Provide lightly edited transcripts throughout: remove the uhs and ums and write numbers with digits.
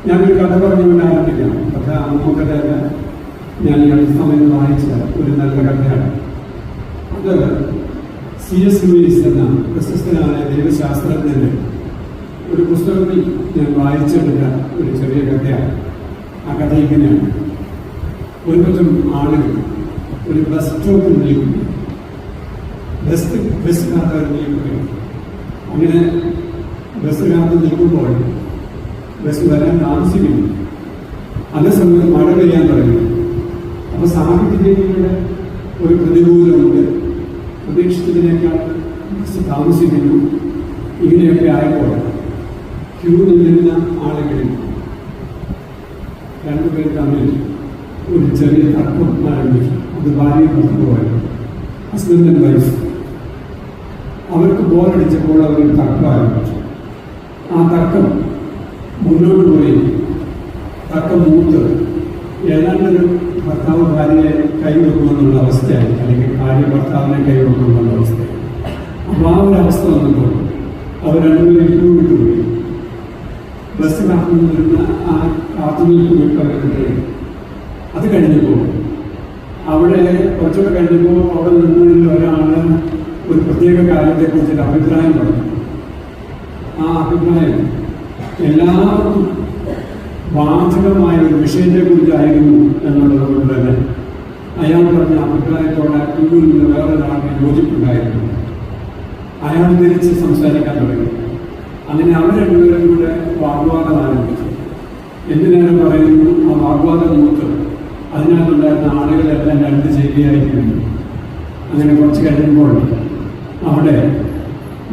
ഞാനൊരു കഥ പറഞ്ഞുകൊണ്ട് ആരംഭിക്കാം. കഥ നമുക്കതല്ല, ഞാൻ ഈ അടുത്ത സമയത്ത് വായിച്ച ഒരു നല്ല കഥയാണ്. അത് C.S. ലൂയിസ് എന്ന പ്രശസ്തനായ ദൈവശാസ്ത്രജ്ഞന്റെ ഒരു പുസ്തകത്തിൽ ഞാൻ വായിച്ചെടുത്ത ഒരു ചെറിയ കഥയാണ്. ആ കഥ ഇങ്ങനെയാണ്. ഒരു പറ്റം ആളുകൾ ഒരു ബസ് സ്റ്റോപ്പിൽ നിൽക്കുന്നു. ബസ് കാത്ത് നിൽക്കുകയാണ്. അങ്ങനെ ബസ് കാത്ത് നിൽക്കുമ്പോൾ ബസ് വരാൻ താമസിക്കുന്നു. അതേ സമയത്ത് മഴ പെയ്യാൻ തുടങ്ങി. അപ്പോൾ സാഹചര്യങ്ങളുടെ ഒരു പ്രതികൂലമുണ്ട്. പ്രതീക്ഷിച്ചതിനേക്കാൾ ബസ് താമസിക്കുന്നു. ഇങ്ങനെയൊക്കെ ആയപ്പോൾ ക്യൂ നിൽക്കുന്ന ആളുകളിൽ രണ്ടുപേർ തമ്മിൽ ഒരു ചെറിയ തർക്കം ആരംഭിച്ചു. അത് ഭാര്യ ഭർത്താവായിരുന്നു, ഹസ്ബൻഡ് ആൻഡ് വൈഫ്. അവർക്ക് ബോറടിച്ചപ്പോൾ അവരൊരു തർക്കം ആരംഭിച്ചു. ആ തർക്കം മുന്നോട്ട് പോയി തർക്കം മൂത്ത് ഏതാണ്ടൊരു ഭർത്താവ് ഭാര്യയെ കൈവെക്കുമെന്നുള്ള അവസ്ഥയായി, അല്ലെങ്കിൽ ഭാര്യ ഭർത്താവിനെ കൈവെക്കുമെന്നുള്ള അവസ്ഥയായി. അപ്പോൾ ആ ഒരു അവസ്ഥ വന്നപ്പോൾ അവർ രണ്ടുപേരും ക്യൂ വിട്ടുപോയി. ബസ് കാത്തുനിന്നിരുന്ന ആ കാത്തുനിൽപ്പ് വിട്ടവരുടെ അത് കഴിഞ്ഞപ്പോൾ അവിടെ കുറച്ചുകൂടെ കഴിഞ്ഞപ്പോൾ അവിടെ നിന്നതിൽ ഒരാൾ ഒരു പ്രത്യേക കാര്യത്തെക്കുറിച്ചൊരു അഭിപ്രായം പറഞ്ഞു. ആ അഭിപ്രായം എല്ലാവർക്കും വാചകമായ ഒരു വിഷയത്തെക്കുറിച്ചായിരുന്നു എന്നുള്ളത് കൊണ്ട് തന്നെ അയാൾ പറഞ്ഞ അഭിപ്രായത്തോടെ ക്യൂവിൽ നിന്ന് വേറൊരാൾക്ക് യോജിപ്പുണ്ടായിരുന്നു. അയാൾ തിരിച്ച് സംസാരിക്കാൻ തുടങ്ങി. അങ്ങനെ അവർ രണ്ടുപേരും കൂടെ വാഗ്വാദം ആരംഭിച്ചു. എന്തിനേറെ പറയുന്നു, ആ വാഗ്വാദം മൂത്ത് അതിനകത്തുണ്ടായിരുന്ന ആളുകളെല്ലാം രണ്ട് ശരിയായിരിക്കുന്നു. അങ്ങനെ കുറച്ച് കഴിയുമ്പോൾ അവിടെ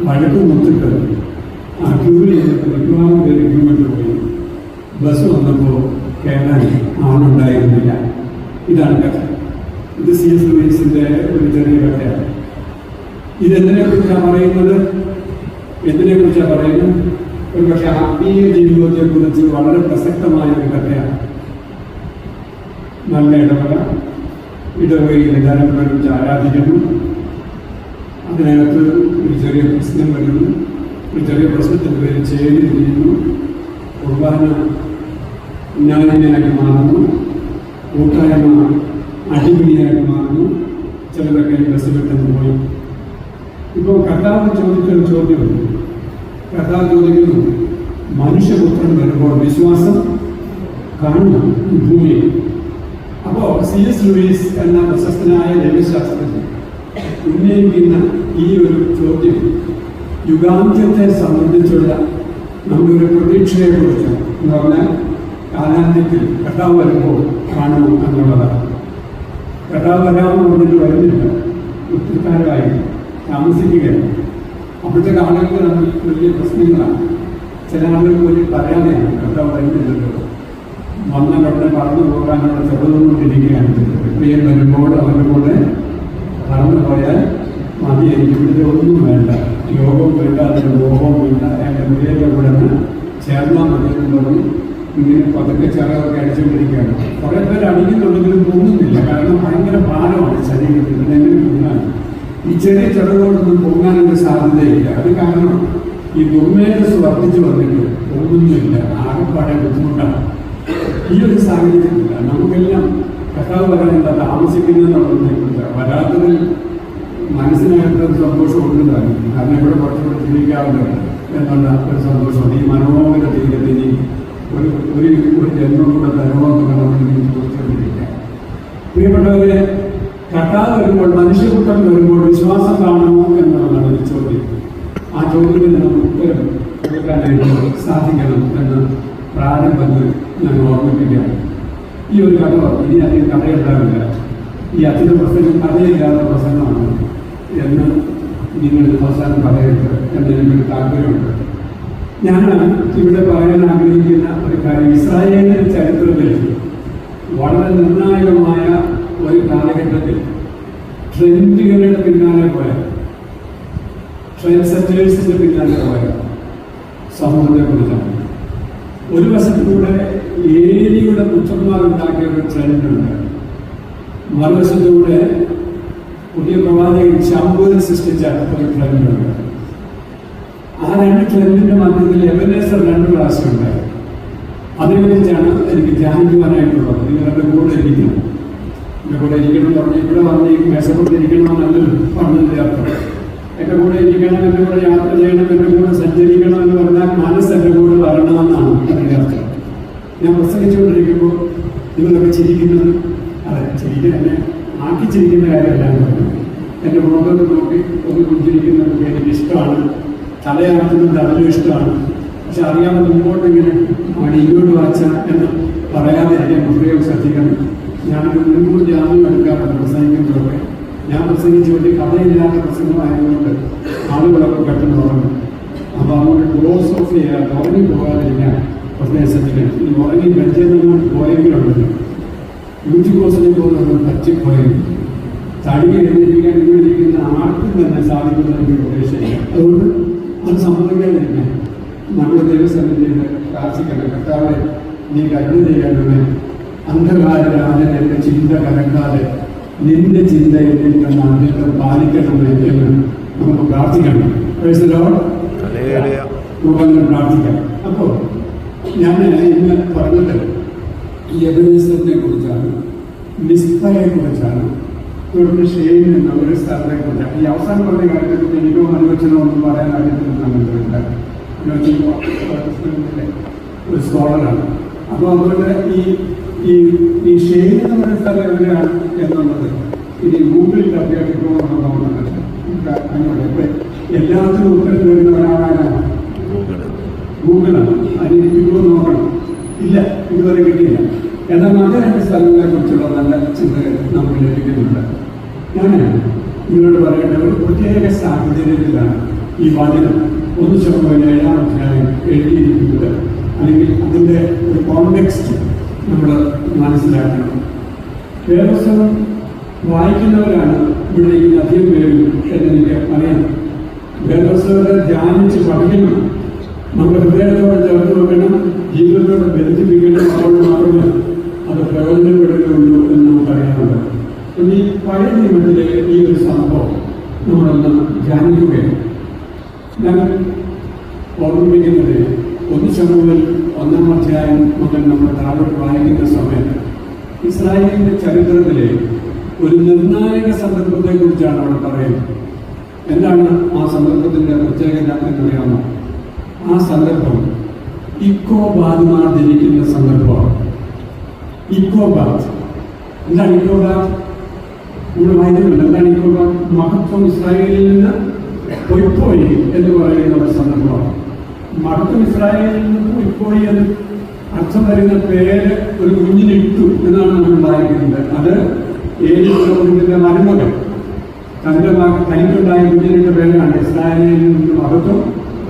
വഴക്ക് മുത്തിട്ട് ആ ക്യൂവിൽ ഒരുപാട് പേര് ക്യൂ വിട്ട് പോയി. ബസ് വന്നപ്പോൾ കയറാൻ ആളുണ്ടായിരുന്നില്ല. ഇതാണ് കഥ. ഇത് C.S. ലൂയിസിന്റെ ഒരു ചെറിയ കഥയാണ്. ഇതെന്തിനെക്കുറിച്ചാണ് പറയുന്നത്? എന്തിനെക്കുറിച്ചാണ് പറയുന്നത്? ഒരു പക്ഷേ ആത്മീയ ജീവിതത്തെക്കുറിച്ച് വളരെ പ്രസക്തമായ ഒരു കഥയാണ്. നല്ല ഇടവകയിൽ ധാരാളം ആരാധിക്കുന്നു. അതിനകത്ത് ഒരു ചെറിയ പ്രശ്നം വരുന്നു. ഒരു ചെറിയ പ്രശ്നത്തിൻ്റെ പേര് ചേരി തിരിയുന്നു. കുർബാന ഉന്നാനയായിട്ട് മാറുന്നു. കൂട്ടായ്മ അടിപിടിയായിട്ട് മാറുന്നു. ചിലരൊക്കെ ബസ് വിട്ടെന്ന് പോയി. ഇപ്പോൾ കർത്താവ് ചോദിച്ചൊരു ചോദ്യമുണ്ട്. കർത്താവ് ചോദിക്കുന്നു, മനുഷ്യപുത്രൻ വരുമ്പോൾ വിശ്വാസം കാണുന്നു ഭൂമിയിൽ. അപ്പോൾ C.S. ലൂയിസ് എന്ന പ്രശസ്തനായ ദൈവശാസ്ത്രജ്ഞൻ ഉന്നയിക്കുന്ന ഈ ഒരു ചോദ്യം യുഗാന്ത്യത്തെ സംബന്ധിച്ചുള്ള നമ്മുടെ ഒരു പ്രതീക്ഷയെക്കുറിച്ച് എന്ന് പറഞ്ഞാൽ കാലാന്ത്യത്തിൽ കർത്താവ് വരുമ്പോൾ കാണുമോ എന്നുള്ളതാണ്. കർത്താവ് വരാമെന്ന് പറഞ്ഞിട്ട് വരുന്നില്ല, ഒത്തിരി കാലമായി താമസിക്കുകയാണ്. അപ്പോഴത്തെ ആളുകൾ തമ്മിൽ വലിയ പ്രശ്നങ്ങളാണ്. ചില ആളുകൾ വലിയ പരാതിയാണ്, കർത്താവ് വരുന്നില്ലല്ലോ, വന്ന ഉടനെ പറന്നു പോകാനുള്ള ചെറുതുകൊണ്ടിരിക്കുകയാണ്. പ്രിയൻ വരുമ്പോൾ അവരുടെ കൂടെ പറന്നു പോയാൽ മതി, എനിക്ക് ഇവിടുത്തെ ഒന്നും വേണ്ട, യോഗവും വേണ്ട, അതിൻ്റെ മോഹവും വേണ്ട, എൻ്റെ പ്രിയൻ്റെ കൂടെ ചേർന്നാൽ മതി എന്ന് പറഞ്ഞ് ഇങ്ങനെ പതുക്കെ ചിറകൊക്കെ അടിച്ചുകൊണ്ടിരിക്കുകയാണ്. കുറേ പേര് അടിക്കുന്നുണ്ടെങ്കിലും പൊങ്ങുന്നില്ല. കാരണം ഭയങ്കര ഭാരമാണ് ശരീരത്തിൽ. എങ്ങനെ പൊങ്ങാൻ ഈ ചെറിയ ചിറകൊണ്ടൊന്നും പൊങ്ങാനുള്ള സാധ്യതയില്ല. അത് കാരണം ഈ ദുർമേധസ് വർദ്ധിച്ചു വന്നിട്ട് പൊങ്ങുന്നില്ല. ആകെപ്പാടെ ബുദ്ധിമുട്ടാണ്. ഈ ഒരു സാഹചര്യത്തില്ല നമുക്കെല്ലാം കർത്താവ് വരാനുള്ള താമസിക്കുന്നതെന്നുള്ളതിനെക്കുറിച്ച് വരാത്തതിൽ മനസ്സിനകത്തൊരു സന്തോഷം ഉള്ളതാണ്. കാരണം ഇവിടെ കുറച്ചുകൂടെ ജീവിക്കാറുണ്ട് എന്നുള്ള ഒരു സന്തോഷമുണ്ട്. ഈ മനോഹര തീരത്തിന് ഒരു ജന്മം കൂടെ തരണമെന്ന് നമുക്ക് ചോദിച്ചുകൊണ്ടിരിക്കാം. പ്രിയപ്പെട്ടവരെ, കർത്താവ് വരുമ്പോൾ, മനുഷ്യപുത്രൻ വരുമ്പോൾ വിശ്വാസം കാണുമോ എന്നുള്ളതാണ് ഒരു ചോദ്യം. ആ ചോദ്യത്തിന് നമുക്ക് ഉത്തരം കൊടുക്കാനായിട്ട് സാധിക്കണം എന്ന് പ്രാരംഭത്തിൽ ഞാൻ ഓർമ്മിപ്പിക്കുകയാണ്. ഈ ഒരു കഥ ഇനി അധികം കഥയുണ്ടാവില്ല. ഈ അച്ഛൻ്റെ പ്രസംഗം കഥയില്ലാത്ത പ്രസംഗമാണ് എന്ന് നിങ്ങൾ അവസാനം പറയരുത് എന്ന് എനിക്കൊരു താല്പര്യമുണ്ട്. ഞാൻ ഇവിടെ പറയാൻ ആഗ്രഹിക്കുന്ന ഒരു കാര്യം, ഇസ്രായേലിന്റെ ചരിത്രത്തിൽ വളരെ നിർണായകമായ ഒരു കാലഘട്ടത്തിൽ ട്രെൻഡുകളുടെ പിന്നാലെ പോയ, ട്രെൻഡ് സെറ്റേഴ്സിന്റെ പിന്നാലെ പോയ സമൂഹത്തെക്കുറിച്ചാണ്. ഒരു വശത്തുകൂടെ ഏരിയുടെ പുത്രന്മാരുണ്ടാക്കിയ ഒരു ട്രെൻഡുണ്ട്, മറുവശത്തുകൂടെ പുതിയ പ്രവാചകൻ ശമ്പൂരൻ സൃഷ്ടിച്ച ഒരു ട്രെൻഡുണ്ട്. ആ രണ്ട് ട്രെൻഡിന്റെ മധ്യത്തിൽ എബനേസർ 2 പ്രാവശ്യം ഉണ്ടായി. അതിനെക്കുറിച്ചാണ് എനിക്ക് ധ്യാനിക്കുവാനായിട്ടുള്ളത്. നിങ്ങളുടെ കൂടെ ഇരിക്കണം, എൻ്റെ കൂടെ ഇരിക്കണം എന്ന് പറഞ്ഞാൽ ഇവിടെ വന്ന് ഈ മേശപ്പെട്ടിരിക്കണമെന്നല്ലല്ലോ പറഞ്ഞതിൻ്റെ അർത്ഥം. എൻ്റെ കൂടെ ഇരിക്കണം, എൻ്റെ കൂടെ യാത്ര ചെയ്യണം, എൻ്റെ കൂടെ സഞ്ചരിക്കണം എന്ന് പറഞ്ഞാൽ മനസ്സ് എൻ്റെ കൂടെ വരണമെന്നാണ് അതിൻ്റെ അർത്ഥം. ഞാൻ പ്രസംഗിച്ചുകൊണ്ടിരിക്കുമ്പോൾ നിങ്ങളൊക്കെ ചിരിക്കുന്നത്, അതെ ചിരിക്കാൻ എന്നെ ആക്കി ചിരിക്കുന്ന കാര്യമല്ല. എൻ്റെ മുഖത്ത് നോക്കി ഒന്ന് പുഞ്ചിരിക്കുന്നതൊക്കെ എനിക്ക് ഇഷ്ടമാണ്, തലയാക്കുന്നത് അതിലും ഇഷ്ടമാണ്. പക്ഷെ അറിയാതെ മുമ്പോട്ടിങ്ങനെ അവിടെ ഇങ്ങോട്ട് വാച്ച എന്ന് പറയാതെ എനിക്ക് പ്രത്യേകം ശ്രദ്ധിക്കണം. ഞാനൊരു മുൻകൂർ ജാമ്യം എടുക്കാറുണ്ട് പ്രസംഗിക്കുന്നതൊക്കെ. ഞാൻ പ്രസംഗിച്ചുകൊണ്ട് കഥയില്ലാത്ത പ്രസംഗമായതുകൊണ്ട് ആളുകളൊക്കെ പെട്ടെന്ന് ഉറങ്ങും. അപ്പോൾ അതുകൊണ്ട് ക്ലോസ് ഓഫ് ചെയ്യാതെ ഉറങ്ങി പോകാതിരിക്കാൻ പ്രത്യേകം ശ്രദ്ധിക്കണം. ഈ ഉറങ്ങി ബെഞ്ചിൽ നിന്ന് പോയെങ്കിലുണ്ടല്ലോ മ്യൂസിക് കോഴ്സിനെ പോകുന്നത് പറ്റിപ്പോയെങ്കിൽ തടിയെ എഴുതിയിരിക്കാൻ ഇരിക്കുന്ന ആർക്കും തന്നെ സാധിക്കുന്ന ഒരു ഉദ്ദേശിക്കാം. അതുകൊണ്ട് അത് സംഭവിക്കാതിരിക്കാൻ നമ്മുടെ ദൈവസന്നിധിയിൽ പ്രാർത്ഥിക്കണം. കർത്താവെ, നീ കരുതി ചെയ്യണമേ, അന്ധകാര രാജന്റെ ചിന്ത കലക്കാതെ നിന്റെ ചിന്ത എന്നിൽ തന്നെ അദ്ദേഹം പാലിക്കണമേ എന്ന് നമുക്ക് പ്രാർത്ഥിക്കണം. പ്രാർത്ഥിക്കാം. അപ്പോൾ ഞാൻ ഇന്ന് പറഞ്ഞത് ഈ എബനേസറിനെ കുറിച്ചാണ്, മിസ്പയെ കുറിച്ചാണ്, തുടർന്ന് ഷെയ്ൻ എന്ന ഒരു സ്ഥലത്തെ കുറിച്ചാണ്. ഈ അവസാനം പറഞ്ഞ കാര്യത്തെക്കുറിച്ച് എനിക്കോ അനുവചനമൊന്നും പറയാൻ അറിയത്തില്ല. ഒരു സ്കോളറാണ്. അപ്പോൾ അതുകൊണ്ട് ഈ ഷെയ്ൻ എന്ന് പറയുന്ന സ്ഥലം എവിടെയാണ് എന്നുള്ളത് ഇനി ഗൂഗിളിൽ തപ്പിയാൽ കിട്ടുമെന്ന് തോന്നുന്നുണ്ട്. എല്ലാത്തിനും ഉത്തരം വരുന്ന ഒരാളാണ് ഗൂഗിളാണ്. അതിന് കിട്ടുമോ നോക്കണം. ഇല്ല, ഇതുവരെ കിട്ടിയില്ല. എന്നാൽ മറ്റു രണ്ട് സ്ഥലങ്ങളെ കുറിച്ചുള്ള നല്ല ചിന്തകൾ നമുക്ക് ലഭിക്കുന്നുണ്ട്. ഞാൻ നിങ്ങളോട് പറയേണ്ട ഒരു പ്രത്യേക സാഹചര്യത്തിലാണ് ഈ വചനം 1 ശതമാനം 7-ാം അധ്യായം എഴുതിയിരിക്കുന്നത്. അല്ലെങ്കിൽ അതിൻ്റെ ഒരു കോണ്ടെക്സ്റ്റ് നമ്മൾ മനസ്സിലാക്കണം. വേദപുസ്തകം വായിക്കുന്നവരാണ് ഇവിടെ ഈ അധികം പേരും എന്നെനിക്ക് അറിയാം. വേദപുസ്തകത്തെ ധ്യാനിച്ച് പഠിക്കണം, നമ്മുടെ ഹൃദയത്തോടെ ചേർത്ത് വെക്കണം, ജീവിതത്തോടെ ബന്ധിപ്പിക്കണം. അപ്പോൾ മാത്രമേ അത് പ്രയോജനപ്പെടുകയുള്ളൂ എന്ന് നമുക്കറിയാറുണ്ട്. ഈ പഴയ നിയമത്തിലെ ഈ ഒരു സംഭവം നമ്മളൊന്ന് ധ്യാനിക്കുകയാണ്. ഞാൻ ഓർമ്മിപ്പിക്കുന്നത് 1 ശമൂവേൽ 1-ാം അധ്യായം മുതൽ നമ്മൾ താഴോട്ട് വായിക്കുന്ന സമയത്ത് ഇസ്രായേലിന്റെ ചരിത്രത്തിലെ ഒരു നിർണായക സന്ദർഭത്തെക്കുറിച്ചാണ് അവിടെ പറയുന്നത്. എന്താണ് ആ സന്ദർഭത്തിന്റെ പ്രത്യേകത എന്നറിയാമോ? ആ സന്ദർഭം ഇക്കോബാദ്മാർ ജനിക്കുന്ന സന്ദർഭമാണ്. ഇക്കോബാദ് എന്താണ്? ഇക്കോബാദ് ഇവിടെ വായിക്കുന്നുണ്ട്. എന്താണ് ഇക്കോബാദ്? മഹത്വം ഇസ്രായേലിൽ നിന്ന് പൊയ്പോയി എന്ന് പറയുന്ന ഒരു സന്ദർഭമാണ്. മഹത്വം ഇസ്രായേലിൽ നിന്ന് പൊയ്പോയി എന്ന് അർത്ഥം വരുന്ന പേര് ഒരു കുഞ്ഞിനിട്ടു എന്നാണ് നമ്മൾ വായിക്കുന്നത്. അത് ഏലിന്റെ മരുമകൻ തനിക്കുണ്ടായ കുഞ്ഞിനിട്ട പേരാണ് ഇസ്രായേലിൽ നിന്ന് മഹത്വം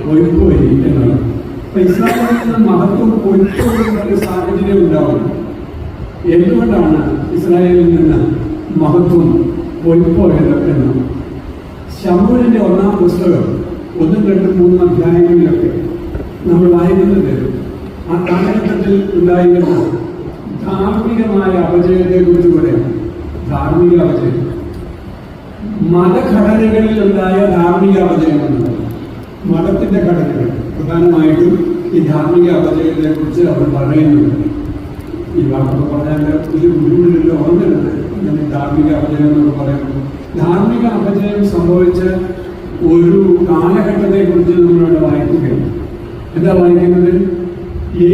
പൊയ്പോയി എന്നുള്ളത്. അപ്പൊ ഇസ്രായേലിൽ നിന്ന് മഹത്വം പൊയ്പോകുന്ന ഒരു സാഹചര്യം ഉണ്ടാവും. എന്തുകൊണ്ടാണ് ഇസ്രായേലിൽ നിന്ന് മഹത്വം പൊയ്പോയത് എന്ന് ശമൂവേലിന്റെ 1-ാം പുസ്തകം 1, 2, 3 അധ്യായങ്ങളിലൊക്കെ നമ്മൾ വായിക്കുന്നത് ആ കാലഘട്ടത്തിൽ ഉണ്ടായിരുന്ന ധാർമ്മികമായ അപജയത്തെക്കുറിച്ച് പറയാം. ധാർമ്മിക അപജയം, മതഘടനകളിൽ ഉണ്ടായ ധാർമ്മിക അപജയം എന്നുള്ളത്. മതത്തിന്റെ ഘടനകൾ പ്രധാനമായിട്ടും ഈ ധാർമ്മിക അപജയത്തെക്കുറിച്ച് അവർ പറയുന്നുണ്ട്. ഈ വാക്കൊക്കെ പറഞ്ഞാൽ ഒരു ബുദ്ധിമുട്ടിൽ ഓർമ്മയുണ്ട്. ഞാൻ ധാർമ്മിക അപജയം എന്നൊക്കെ പറയുന്നത് ധാർമ്മിക അപജയം സംഭവിച്ച ഒരു കാലഘട്ടത്തെക്കുറിച്ച് നമ്മളിവിടെ വായിക്കുകയാണ്. എന്താ വായിക്കുന്നത്?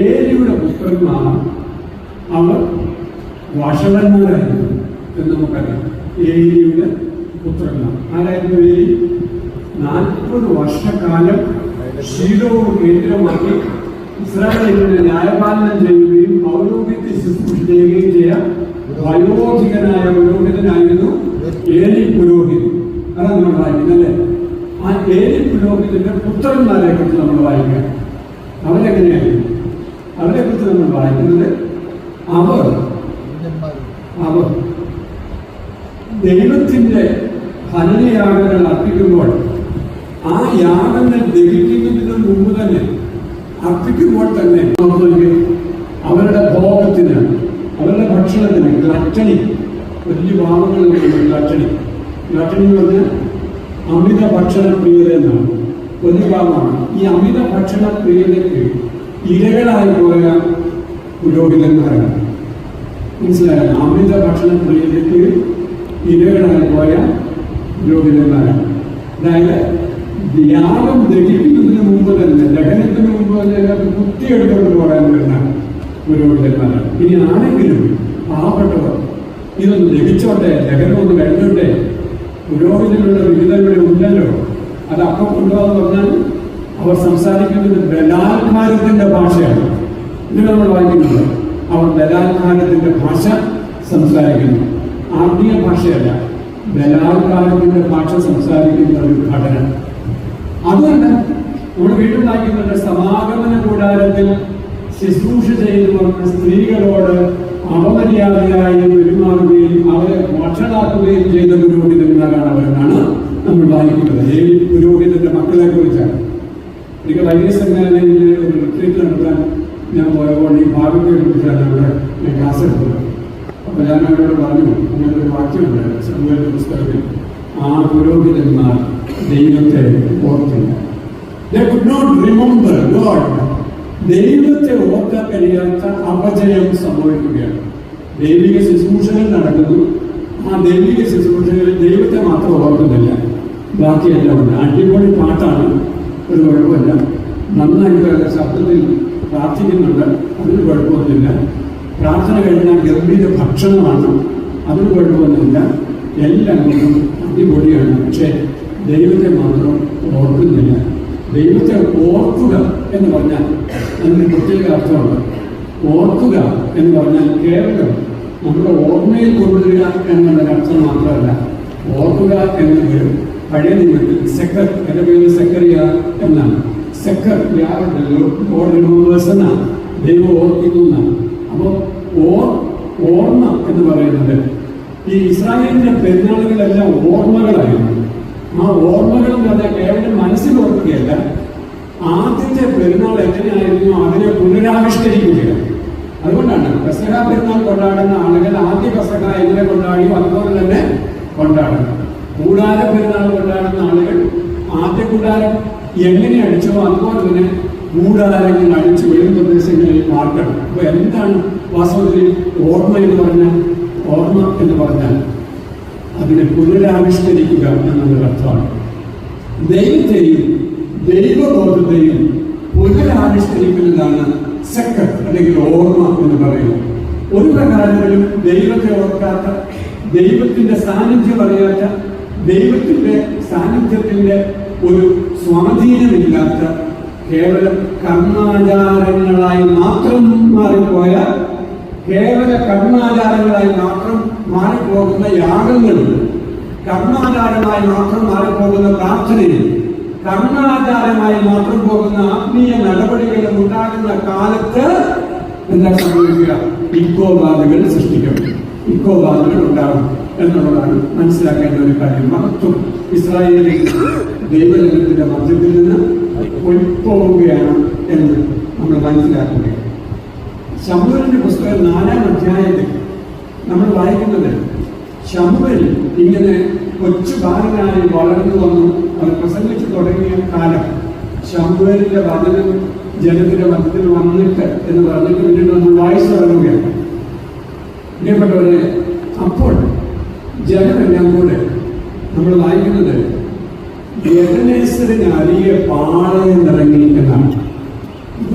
ഏലിയുടെ പുത്രന്മാർ അവർ വഷളന്മാരായിരുന്നു എന്ന് നമുക്കറിയാം. ഏലിയുടെ പുത്രന്മാർ ആരായിരുന്നു? ഏലി 40 വർഷക്കാലം ശീലവും കേന്ദ്രമാക്കി ഇസ്രായേലിനെ ന്യായപാലനം ചെയ്യുകയും പൗരോഹിത്യ ശുശ്രൂഷ ചെയ്യുകയും ചെയ്യാൻ വയോധികനായ പുരോഹിതനായിരുന്നു ഏലി പുരോഹിതൻ. അതാണ് നമ്മൾ വായിക്കുന്നത് അല്ലേ? ആ ഏലി പുരോഹിതന്റെ പുത്രന്മാരെ കുറിച്ച് നമ്മൾ വായിക്കാം. അവരെങ്ങനെയായിരുന്നു? അവരെക്കുറിച്ച് നമ്മൾ വായിക്കുന്നത് അവർ ദൈവത്തിന്റെ ഹനനയാഗങ്ങൾ അർപ്പിക്കുമ്പോൾ ആ യാഗങ്ങൾ ദഹിക്കുന്നതിന് മുമ്പ് തന്നെ അർപ്പിക്കുമ്പോൾ തന്നെ അവരുടെ ഭോഗത്തിന്, അവരുടെ ഭക്ഷണത്തിന് ഗ്ലട്ടണി, വലിയ ഭാവങ്ങളുണ്ട്. ഗ്ലട്ടണി എന്ന് പറഞ്ഞാൽ അമിത ഭക്ഷണപ്രിയത എന്നാണ്, വലിയ ഭാവമാണ്. ഈ അമിത ഭക്ഷണപ്രിയതയ്ക്ക് ഇരകളായി പോയ പുരോഹിതന്മാരാണ്. മനസ്സിലായോ? അമൃത ഭക്ഷണ പ്രിയതയ്ക്ക് ഇരകളായി പോയ പുരോഹിതന്മാരാണ്. അതായത് യാഗം ദഹിക്കുന്നതിന് മുമ്പ് തന്നെ, ദഹനത്തിന് മുമ്പ് തന്നെ കുത്തിയെടുത്തുകൊണ്ട് പോകാൻ വരുന്ന പുരോഹിതന്മാരാണ്. ഇനി ആരെങ്കിലും പാവപ്പെട്ടവർ ഇതൊന്ന് ദഹിച്ചോട്ടെ, ദഹനം ഒന്ന് കഴിഞ്ഞോട്ടെ, പുരോഹിതനുള്ള വിവിധങ്ങൾ ഉണ്ടല്ലോ, അത് അപ്പം കൊണ്ടുപോകാന്ന് പറഞ്ഞാൽ അവർ സംസാരിക്കുന്നത് ബലാത്കാരത്തിന്റെ ഭാഷയാണ്. ഇത് നമ്മൾ വായിക്കുന്നുണ്ട്. അവർ ബലാത്കാരത്തിന്റെ ഭാഷ സംസാരിക്കുന്നു. ആത്മീയ ഭാഷയല്ല, ബലാത്കാരത്തിന്റെ ഭാഷ സംസാരിക്കുന്ന ഒരു ഘടന. അതുകൊണ്ട് നമ്മൾ വീണ്ടും വായിക്കുന്നുണ്ട്, സമാഗമന കൂടാരത്തിൽ ശുശ്രൂഷ ചെയ്തു വന്ന സ്ത്രീകളോട് അപമര്യാദയായി പെരുമാറുകയും അവരെ വഷളാക്കുകയും ചെയ്ത പുരോഹിതന്മാരാണ് അവരെന്നാണ് നമ്മൾ വായിക്കുന്നത്. ലേവി പുരോഹിതന്റെ മക്കളെ കുറിച്ചാണ്. എനിക്ക് വലിയ സംഘടനയിൽ ഒരു റിട്രീറ്റ് നടത്താൻ ഞാൻ പോയപ്പോൾ ഈ ഭാഗത്തെ കുറിച്ചാണ് അവിടെ ഞാൻ ക്ലാസ് എടുത്തത്. അപ്പോൾ ഞാൻ അവരോട് പറഞ്ഞു, അങ്ങനെ ഒരു വാക്യമുണ്ട് സമൂഹത്തിന്റെ പുസ്തകത്തിൽ, ആ പുരോഹിതന്മാർ ദൈവത്തെ ഓർത്തില്ല. They could not remember God. ദൈവത്തെ ഓർക്കാൻ കഴിയാത്ത അപജയം സംഭവിക്കുകയാണ്. ദൈവിക ശുശ്രൂഷകൾ നടക്കുന്നു. ആ ദൈവിക ശുശ്രൂഷകളിൽ ദൈവത്തെ മാത്രം ഓർക്കുന്നില്ല, ബാക്കിയെല്ലാം ഉണ്ട്. അടിപൊളി പാട്ടാണ്, ഒരു കുഴപ്പമില്ല, നന്നായിട്ട് ശബ്ദത്തിൽ പ്രാർത്ഥിക്കുന്നുണ്ട്, അതിന് കുഴപ്പമൊന്നുമില്ല. പ്രാർത്ഥന കഴിഞ്ഞാൽ ഗംഭീര ഭക്ഷണമാണ്, അതിന് കുഴപ്പമൊന്നുമില്ല. എല്ലാം കൊണ്ടും അടിപൊളിയാണ്. പക്ഷേ ദൈവത്തെ മാത്രം ഓർക്കുന്നില്ല. ദൈവത്തെ ഓർക്കുക എന്ന് പറഞ്ഞാൽ അതിന് പ്രത്യേക അർത്ഥമുണ്ട്. ഓർക്കുക എന്ന് പറഞ്ഞാൽ കേവലം നമ്മുടെ ഓർമ്മയിൽ കൊണ്ടുവരിക എന്നുള്ള അർത്ഥം മാത്രമല്ല. ഓർക്കുക എന്നത് പഴയ നിയമത്തിൽ സെക്കർ, എൻ്റെ പേര് സെക്കറിയ എന്നാണ്. സെക്കർ യാറുണ്ടല്ലോ, എന്നാണ്, ദൈവം ഓർക്കുന്നു എന്നാണ്. അപ്പോൾ ഓർമ്മ എന്ന് പറയുന്നത് ഈ ഇസ്രായേലിന്റെ പെരുന്നാളുകളെല്ലാം ഓർമ്മകളായിരുന്നു. ആ ഓർമ്മകൾ എന്ന് പറഞ്ഞാൽ കേവലം മനസ്സിൽ ഓർക്കുകയല്ല, ആദ്യത്തെ പെരുന്നാൾ എങ്ങനെയായിരുന്നു അതിനെ പുനരാവിഷ്കരിക്കുകയാണ്. അതുകൊണ്ടാണ് പെസഹ പെരുന്നാൾ കൊണ്ടാടുന്ന ആളുകൾ ആദ്യ പെസഹ എങ്ങനെ കൊണ്ടാടിയോ അതുപോലെ തന്നെ കൊണ്ടാടണം. കൂടാര പെരുന്നാൾ കൊണ്ടാടുന്ന ആളുകൾ ആദ്യ കൂടാരം എങ്ങനെ അടിച്ചോ അതുപോലെ തന്നെ കൂടാരങ്ങൾ അടിച്ച് വെളിം പ്രദേശങ്ങളിൽ പാർക്കണം. അപ്പൊ എന്താണ് വാസ്തവത്തിൽ ഓർമ്മ എന്ന് പറഞ്ഞാൽ? ഓർമ്മ എന്ന് പറഞ്ഞാൽ അതിനെ പുനരാവിഷ്കരിക്കുക എന്നൊരു അർത്ഥമാണ്. ദൈവത്തെയും ദൈവബോധത്തെയും പുനരാവിഷ്കരിക്കുന്നതാണ് സെക്കർ അല്ലെങ്കിൽ ഓർമ്മ എന്ന് പറയുന്നത്. ഒരു പ്രകാരത്തിലും ദൈവത്തെ ഓർക്കാത്ത, ദൈവത്തിന്റെ സാന്നിധ്യം അറിയാത്ത, ദൈവത്തിന്റെ സാന്നിധ്യത്തിന്റെ ഒരു സ്വാധീനമില്ലാത്ത, കേവലം കർമാചാരങ്ങളായി മാത്രം മാറിപ്പോയ, കേവല കർമാചാരങ്ങളായി മാത്രം മാറിപ്പോകുന്ന യാഗങ്ങളുണ്ട്, കർമാചാരമായി മാത്രം മാറിപ്പോകുന്ന പ്രാർത്ഥനയും, കർമാചാരമായി മാത്രം പോകുന്ന ആത്മീയ നടപടികളും ഉണ്ടാകുന്ന കാലത്ത് എന്താ സംഭവിക്കുക? ഇക്കോവാദുകൾ സൃഷ്ടിക്കും, ഇക്കോവാദുകൾ ഉണ്ടാകും എന്നുള്ളതാണ് മനസ്സിലാക്കേണ്ട ഒരു കാര്യം. മഹത്വം ഇസ്രായേലിൽ ദൈവജനത്തിന്റെ മധ്യത്തിൽ നിന്ന് ഒഴിപ്പോവുകയാണ് എന്ന് നമ്മൾ മനസ്സിലാക്കുകയാണ്. ശമൂവേലിന്റെ പുസ്തകം 4-ാം അധ്യായത്തിൽ നമ്മൾ വായിക്കുന്നത്, ശമൂവേൽ ഇങ്ങനെ കൊച്ചു ബാലനായി വളർന്നു വന്നു. അവർ പ്രസംഗിച്ചു തുടങ്ങിയ കാലം ശമൂവേലിന്റെ വചനം ജനത്തിന്റെ മധ്യത്തിൽ വന്നിട്ട് എന്ന് പറഞ്ഞിട്ട് പിന്നീട് നമ്മൾ വായിച്ചു തുടങ്ങുകയാണ്. പ്രിയപ്പെട്ടവരെ, അപ്പോൾ ജനമെല്ലാം കൂടെ നമ്മൾ വായിക്കുന്നത് എബനേസറിന് അരികെ പാളയം ഇറങ്ങി എന്നാണ്.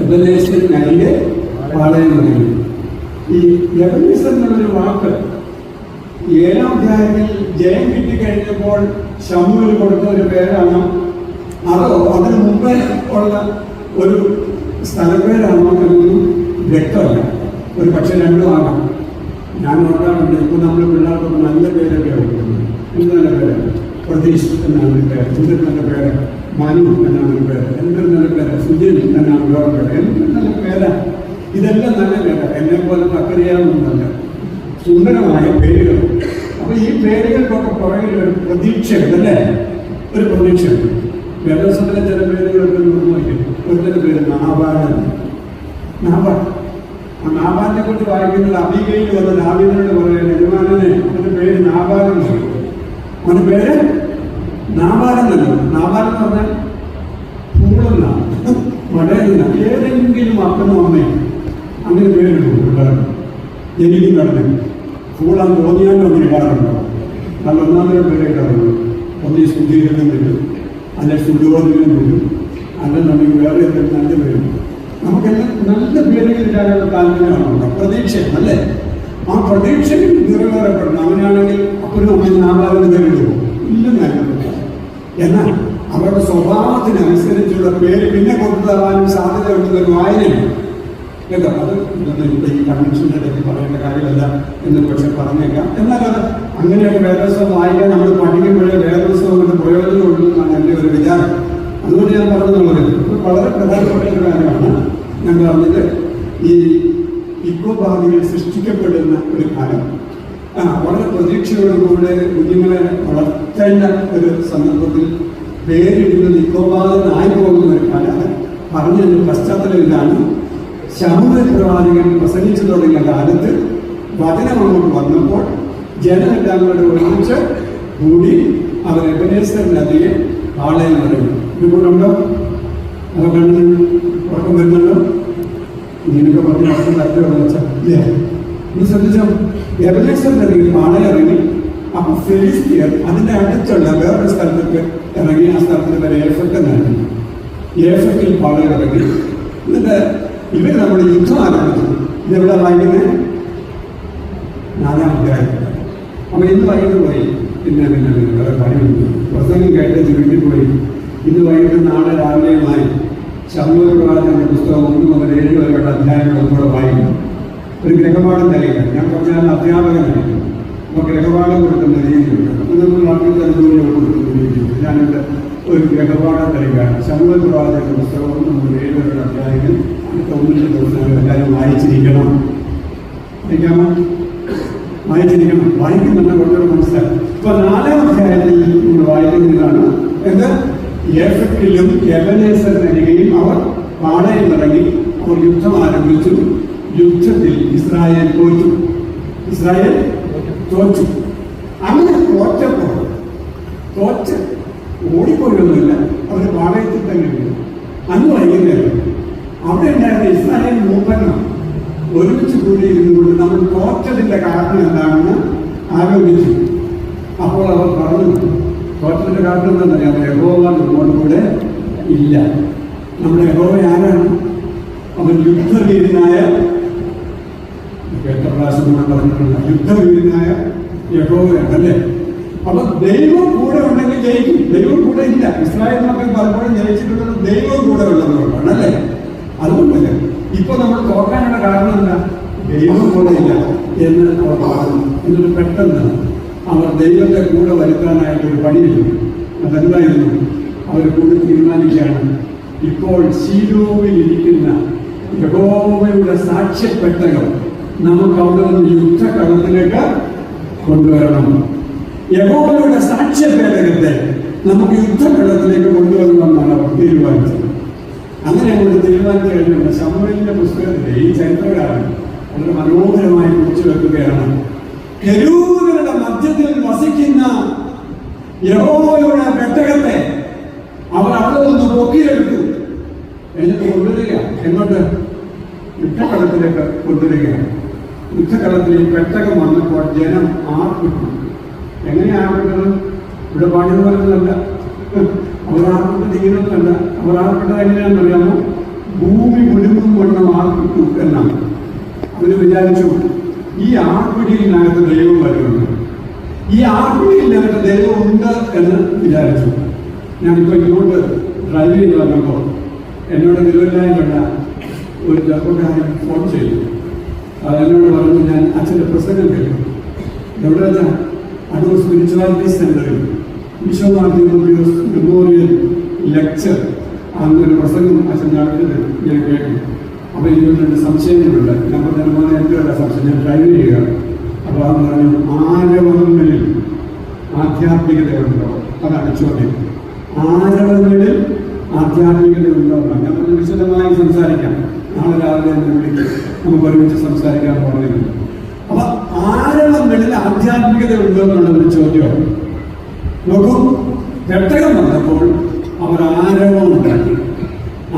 എബനേസറിന് അരികെ പാളയം ഇറങ്ങി. ഈ എബനേസർ എന്നുള്ളൊരു വാക്ക് 7-ാം അധ്യായത്തിൽ ജയം കിട്ടിക്കഴിഞ്ഞപ്പോൾ ശമൂവേൽ കൊടുത്ത ഒരു പേരാണോ അതോ അതിന് മുമ്പേ ഉള്ള ഒരു സ്ഥലപ്പേരാണോ എന്നൊന്നും വ്യക്തമല്ല. ഒരു പക്ഷെ രണ്ടും ആകാം. ഞാൻ ഓർക്കാറുണ്ട്, ഇപ്പോൾ നമ്മൾ പിള്ളേർക്കൊക്കെ നല്ല പേരൊക്കെ കൊടുക്കുന്നത്. എന്ത് നല്ല പേര്? പ്രതീഷ് എന്നാണ് ഒരു പേര്, എന്തൊരു നല്ല പേര്. മനു എന്നാണ് ഒരു പേര്, എന്തൊരു നല്ല പേര്. സുജിൻ എന്നാണ് വേറെ പേര്, എന്തൊരു നല്ല പേരാ. ഇതെല്ലാം നല്ല പേരാ. എന്നെ പോലെ തക്കറിയാവുന്നതല്ല, സുന്ദരമായ പേരുകൾ. അപ്പൊ ഈ പേരുകൾക്കൊക്കെ പുറകിൽ ഒരു പ്രതീക്ഷയുണ്ട്, അല്ലേ? ഒരു പ്രതീക്ഷയുണ്ട്. വേദോസത്തിലെ ചില പേരുകളൊക്കെ നോക്കിയിട്ട് ഒരുത്തന്റെ പേര് നാബാൽ. ആ നാബാലിനെ കുറിച്ച് വായിക്കുന്നത് അബീഗയിൽ വന്ന ദാവീദിനോട് പറയുന്നത്, യജമാനനെ അവന്റെ പേര് നാബാലെന്ന്. അവന്റെ പേര് നാബാലെന്നല്ലോ. നാബാലെന്ന് പറഞ്ഞാൽ പൂളെന്നാണ്, മടയെന്ന. ഏതെങ്കിലും അപ്പനും അമ്മയും അങ്ങനെ പേരിടും പിള്ളേർക്ക്. എനിക്കും നടന്നു സ്കൂളാൻ തോന്നിയാലും അങ്ങനെ ഇടാറുണ്ടോ? നല്ല ഒന്നാമത്തെ പേരെ ഇടാറുള്ളൂ. ഒന്ന് ഈ ശുദ്ധീകരണം കിട്ടും, അല്ലെ ശുദ്ധോദനം കിട്ടും, അല്ലെന്നുണ്ടെങ്കിൽ വേറെ എന്തെങ്കിലും നല്ല പേരും. നമുക്കെല്ലാം നല്ല പേരുകൾ ഇടാനുള്ള താല്പര്യമാണല്ലോ, പ്രതീക്ഷ അല്ലേ? ആ പ്രതീക്ഷയിൽ നിറവേറപ്പെടണം. അങ്ങനെയാണെങ്കിൽ അപ്പോഴും അമ്മ നാലാമത് പേരിടുമോ? ഇല്ലെന്നല്ല. എന്നാൽ അവരുടെ സ്വഭാവത്തിനനുസരിച്ചുള്ള പേര് പിന്നെ കൊണ്ടുതരാനും സാധ്യതയുണ്ടെന്നൊരു വായനയാണ് കേട്ടോ. അത് ഇപ്പം ഈ കൺവെൻഷൻ്റെ ഇടയ്ക്ക് പറയേണ്ട കാര്യമല്ല എന്ന് പക്ഷെ പറഞ്ഞേക്കാം. എന്നാൽ അത് അങ്ങനെയൊക്കെ വേദോത്സവം വായിക്കാൻ നമ്മൾ പഠിക്കുമ്പോഴേ വേദോത്സവം കൊണ്ട് പ്രയോജനമുള്ളൂ എന്നാണ് എൻ്റെ ഒരു വിചാരം. അതുകൊണ്ട് ഞാൻ പറഞ്ഞതുള്ളത് വളരെ പ്രധാനപ്പെട്ട ഒരു കാര്യമാണ്. ഞാൻ പറഞ്ഞത് ഈ ഇക്കോബാധികൾ സൃഷ്ടിക്കപ്പെടുന്ന ഒരു കാലം, വളരെ പ്രതീക്ഷയോടുകൂടെ കുഞ്ഞുങ്ങളെ വളർത്തേണ്ട ഒരു സന്ദർഭത്തിൽ പേരിടുന്നത് ഇക്കോബാധനായി പോകുന്ന ഒരു കാലം. പറഞ്ഞതിൻ്റെ പശ്ചാത്തലം ഇതാണ്. ശമൂവേൽ പ്രവാചകൻ പ്രസംഗിച്ചു തുടങ്ങിയ കാലത്ത് വചനം അങ്ങോട്ട് വന്നപ്പോൾ ജനമെല്ലാം കൂടെ ഒരുമിച്ച് കൂടി അവർ എബനേസർ നദിയെ പാളയം പറയുന്നു. ഇതുകൊണ്ടുണ്ടോ? അത് കണ്ണ് ഉറക്കം വരുന്നുണ്ടോ? ഇങ്ങനെയൊക്കെ പറഞ്ഞ അർത്ഥം തരത്തിലുള്ള ഇല്ലേ? ഒന്ന് ശ്രദ്ധിച്ചോ. എബനേസർ നദിയിൽ പാളയം ഇറങ്ങി. അപ്പൊ ഫെലിസ്തീയർ അതിന്റെ അടുത്തുള്ള വേറൊരു സ്ഥലത്തേക്ക് ഇറങ്ങി. ആ സ്ഥലത്തിന്റെ പേര് ഏഫക്ക് എന്നാണ്. ഏഫക്കിൽ പാളയം ഇറങ്ങി. എന്നിട്ട് ഇവർ നമ്മുടെ യുദ്ധം ആരംഭിച്ചു. ഇതെവിടെ വായിക്കുന്നത്? 4-ാം അധ്യായത്തിൽ. അപ്പൊ ഇന്ന് വൈകിട്ട് പോയി. പിന്നെ വേറെ പണിയുണ്ട്. പ്രസംഗം കേട്ട് വീട്ടിൽ പോയി. ഇന്ന് വൈകിട്ട് നാളെ രാവിലെയുമായി ശമൂവേൽ പ്രവാചകന്റെ പുസ്തകം 1 മുതൽ 7 വരെയുള്ള അധ്യായങ്ങൾ ഒന്നുകൂടെ വായിക്കും. ഒരു ഗ്രഹപാഠം തരിക. ഞാൻ പറഞ്ഞാൽ അധ്യാപകനായിരിക്കും. അപ്പോൾ ഗ്രഹപാഠം കൊടുക്കുന്ന രീതിയുണ്ട്. നമ്മൾ നാട്ടിൽ തന്നെ കൊടുക്കുന്ന രീതിയുണ്ട്. ഞാനിവിടെ ഒരു ഗ്രഹപാഠം തരികയാണ്. ശമൂവേൽ പ്രവാചകന്റെ പുസ്തകം 1 മുതൽ 7 വരെയുള്ള അധ്യായങ്ങൾ 1 ദിവസങ്ങൾ എല്ലാവരും വായിച്ചിരിക്കണം. വായിക്കാമോ? വായിച്ചിരിക്കണം. വായിക്കുന്നുണ്ട് കുറച്ചുകൂടെ മനസ്സിലാക്കും. ഇപ്പൊ 4-ാം അധ്യായത്തിൽ നമ്മൾ വായിക്കുന്നതാണ് എന്ത്? ഏഫക്കിലും എബനേസറിനരികെയും അവർ പാളയം ഇറങ്ങി. അവർ യുദ്ധം ആരംഭിച്ചു. യുദ്ധത്തിൽ ഇസ്രായേൽ തോറ്റു. ഇസ്രായേൽ തോറ്റു. അങ്ങനെ തോറ്റ് ഓടിപ്പോയൊന്നുമില്ല. അവർ പാളയത്തിൽ തന്നെ ഉണ്ട്. അന്ന് വൈകുന്നേരം അവിടെ ഉണ്ടായിരുന്ന ഇസ്രായേൽ മൂപ്പന്മാർ ഒരുമിച്ച് കൂടി ഇരുന്നുകൊണ്ട് നമ്മൾ തോറ്റതിന്റെ കാരണം എന്താണെന്ന് ആലോചിച്ചു. അപ്പോൾ അവർ പറഞ്ഞു, തോറ്റതിന്റെ കാരണം എന്താണെന്നറിയാം? യഹോവ നമ്മോടുകൂടെ ഇല്ല. നമ്മുടെ യഹോവ ആരാണ്? അവൻ യുദ്ധവീരനായ, എത്ര പ്രാവശ്യം നമ്മൾ പറഞ്ഞിട്ടുണ്ട്, യുദ്ധവീരനായ യഹോവയാണ് അല്ലേ? അപ്പൊ ദൈവം കൂടെ ഉണ്ടെങ്കിൽ ജയിക്കും. ദൈവം കൂടെ ഇല്ല. ഇസ്രായേൽ മക്കൾ പലപ്പോഴും ജയിച്ചിട്ടുള്ളത് ദൈവം കൂടെ ഉള്ളതുകൊണ്ടാണ് അല്ലേ? അതുകൊണ്ടല്ലേ ഇപ്പൊ നമ്മൾ തോക്കാനുള്ള കാരണം എന്താ? ദൈവം കൂടെ ഇല്ല എന്ന് അവർ പറഞ്ഞു. എന്നിട്ട് പെട്ടെന്ന് അവർ ദൈവത്തെ കൂടെ വരുത്താനായിട്ടൊരു പണിയില്ല. അതെന്തായിരുന്നു? അവർ കൂടി തീരുമാനിക്കുകയാണ്, ഇപ്പോൾ ശീലോവിൽ ഇരിക്കുന്ന യഹോവയുടെ സാക്ഷ്യപ്പെട്ടകം നമുക്ക് അവിടെ നിന്ന് യുദ്ധകളത്തിലേക്ക് കൊണ്ടുവരണം. യഹോവയുടെ സാക്ഷ്യപേടകത്തെ നമുക്ക് യുദ്ധകളത്തിലേക്ക് കൊണ്ടുവരണമെന്നാണ് അവർ തീരുമാനിച്ചത്. അങ്ങനെ അങ്ങോട്ട് തീരുമാനിച്ചു കഴിഞ്ഞുകൊണ്ട് ശമൂവേലിന്റെ പുസ്തകത്തിലെ ഈ ചരിത്രകാരൻ വളരെ മനോഹരമായി കുറിച്ചു വെക്കുകയാണ്. കെരൂബുകളുടെ മധ്യത്തിൽ വസിക്കുന്ന യഹോവയുടെ പെട്ടകത്തെ അവർ അവിടെ നിന്ന് പൊക്കിയെടുത്തു. എന്നിട്ട് കൊണ്ടുവരിക. എങ്ങോട്ട്? യുദ്ധകളത്തിലേക്ക് കൊണ്ടുവരികയാണ്. യുദ്ധകളത്തിൽ ഈ പെട്ടകം വന്നപ്പോൾ ജനം ആർപ്പിട്ടു. എങ്ങനെ ആർപ്പിട്ടത്? ഇവിടെ പണിത് പറഞ്ഞതല്ല. അവർ ആർപ്പിട്ട് ചെയ്യുന്നതല്ല. അവർ ആർപ്പിട്ടത് എങ്ങനെയാണെന്നറിയാമോ? ഭൂമി മുഴുവൻ വണ്ണം ആർപ്പിട്ടു എന്നാണ്. അവര് വിചാരിച്ചു ഈ ആർപ്പിടിയിനകത്ത് ദൈവം വരുന്നുണ്ട്, ഈ ആർപ്പിടിയിനകത്ത് ദൈവം ഉണ്ട് എന്ന് വിചാരിച്ചു. ഞാനിപ്പോൾ ഇങ്ങോട്ട് ഡ്രൈവ് ചെയ്ത് വന്നപ്പോൾ എന്നോട് തിരുവല്ലായിലുള്ള ഒരു ചെറുപ്പക്കാരൻ ഫോൺ ചെയ്തു. അതെന്നോട് പറഞ്ഞു, ഞാൻ അച്ഛൻ്റെ പ്രസംഗം കേട്ടു. എവിടെ വെച്ചാൽ അടൂർ സ്പിരിച്വാലിറ്റി സെന്ററിൽ വിശ്വനാഥ് മെമ്മോറിയൽ ലെക്ചർ അങ്ങനൊരു പ്രസംഗം അച്ഛൻ നടത്തിയത് ഞാൻ കേട്ടു. അപ്പോൾ ഇതിൽ 2 സംശയങ്ങളുണ്ട്. ഞാൻ പറഞ്ഞ എൻ്റെ സംശയം, ഞാൻ ഡ്രൈവ് ചെയ്യുക. അപ്പോൾ അത് പറഞ്ഞു, ആരവങ്ങളിൽ ആധ്യാത്മികതയുണ്ടോ? അതാണ് ചോദ്യം. ആരവങ്ങളിൽ ആധ്യാത്മികതയുണ്ടോ? ഞാൻ പറഞ്ഞ വിശദമായി സംസാരിക്കാം. നാളെ രാവിലെ എന്നെ വിളിക്കും, നമുക്ക് ഒരുമിച്ച് സംസാരിക്കാൻ പറഞ്ഞിരുന്നു. അപ്പൊ ആരവങ്ങളിൽ ആധ്യാത്മികത ഉണ്ടോ എന്നുള്ളൊരു ചോദ്യമാണ്. നോക്കൂ, പെട്ടകം വന്നപ്പോൾ അവർ ആരവം ഉണ്ടാക്കി.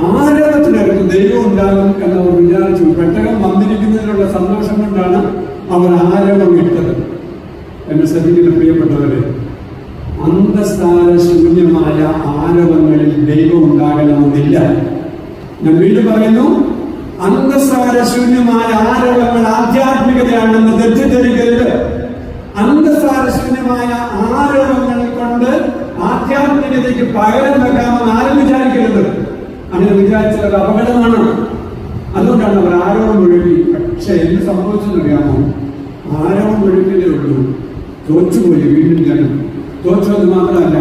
ആരവത്തിനകത്ത് ദൈവം ഉണ്ടാകും എന്നവർ വിചാരിച്ചു. പെട്ടകം വന്നിട്ട് ശ്രദ്ധിക്കുന്ന പ്രിയപ്പെട്ടവരെ, അന്തസ്ഥാന ശൂന്യമായ ആരവങ്ങളിൽ ദൈവം ഉണ്ടാകണമെന്നില്ല. ഞാൻ വീണ്ടും പറയുന്നു, അന്തസ്ഥാന ശൂന്യമായ ആരവങ്ങൾ ആധ്യാത്മികതയാണെന്ന് തെറ്റിദ്ധരിക്കരുത്. അന്തസ്ഥാന ശൂന്യമായ ആരവങ്ങൾ കൊണ്ട് ആധ്യാത്മികതയ്ക്ക് പകരം വെക്കാമെന്ന് ആരും വിചാരിക്കരുത്. അങ്ങനെ വിചാരിച്ചത് അപകടമാണ്. അതുകൊണ്ടാണ് അവർ ആരവം ഒഴുകി. പക്ഷെ എന്ത് സംഭവിച്ചെന്നറിയാമോ? ആരവം ഒഴുകിയതേ ഉള്ളൂ, തോറ്റുപോയി. വീണ്ടും ജനം തോറ്റത് മാത്രമല്ല,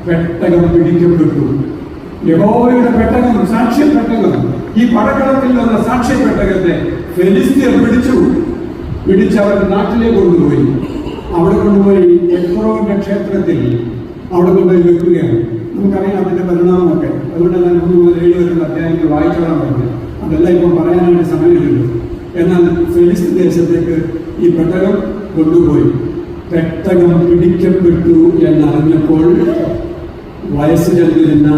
പെട്ടകം പിടിക്കപ്പെട്ടു. യഹോവയുടെ പെട്ടകം, സാക്ഷ്യപ്പെട്ടകം, ഈ പടക്കളത്തിൽ വന്ന സാക്ഷ്യപ്പെട്ടകത്തെ ഫെലിസ്ത്യർ പിടിച്ച് അവരുടെ നാട്ടിലേക്ക് കൊണ്ടുപോയി. അവിടെ കൊണ്ടുപോയി എക്രോന്റെ ക്ഷേത്രത്തിൽ അവിടെ കൊണ്ടുപോയി വെക്കുകയാണ്. നമുക്കറിയാം അതിന്റെ പരിണാമമൊക്കെ. അതുകൊണ്ട് ഞാൻ 3 മുതൽ 7 വരെയുള്ള അധ്യായങ്ങൾ വായിച്ചോളാൻ പറഞ്ഞു. അതെല്ലാം ഇപ്പം പറയാനായിട്ട് സമയമില്ലല്ലോ. എന്നാൽ ഫെലിസ്തീൻ ദേശത്തേക്ക് ഈ പെട്ടകം കൊണ്ടുപോയി. പെട്ടകം പിടിക്കപ്പെട്ടു എന്നറിഞ്ഞപ്പോൾ വയസ്സ് ചെന്നിരുന്ന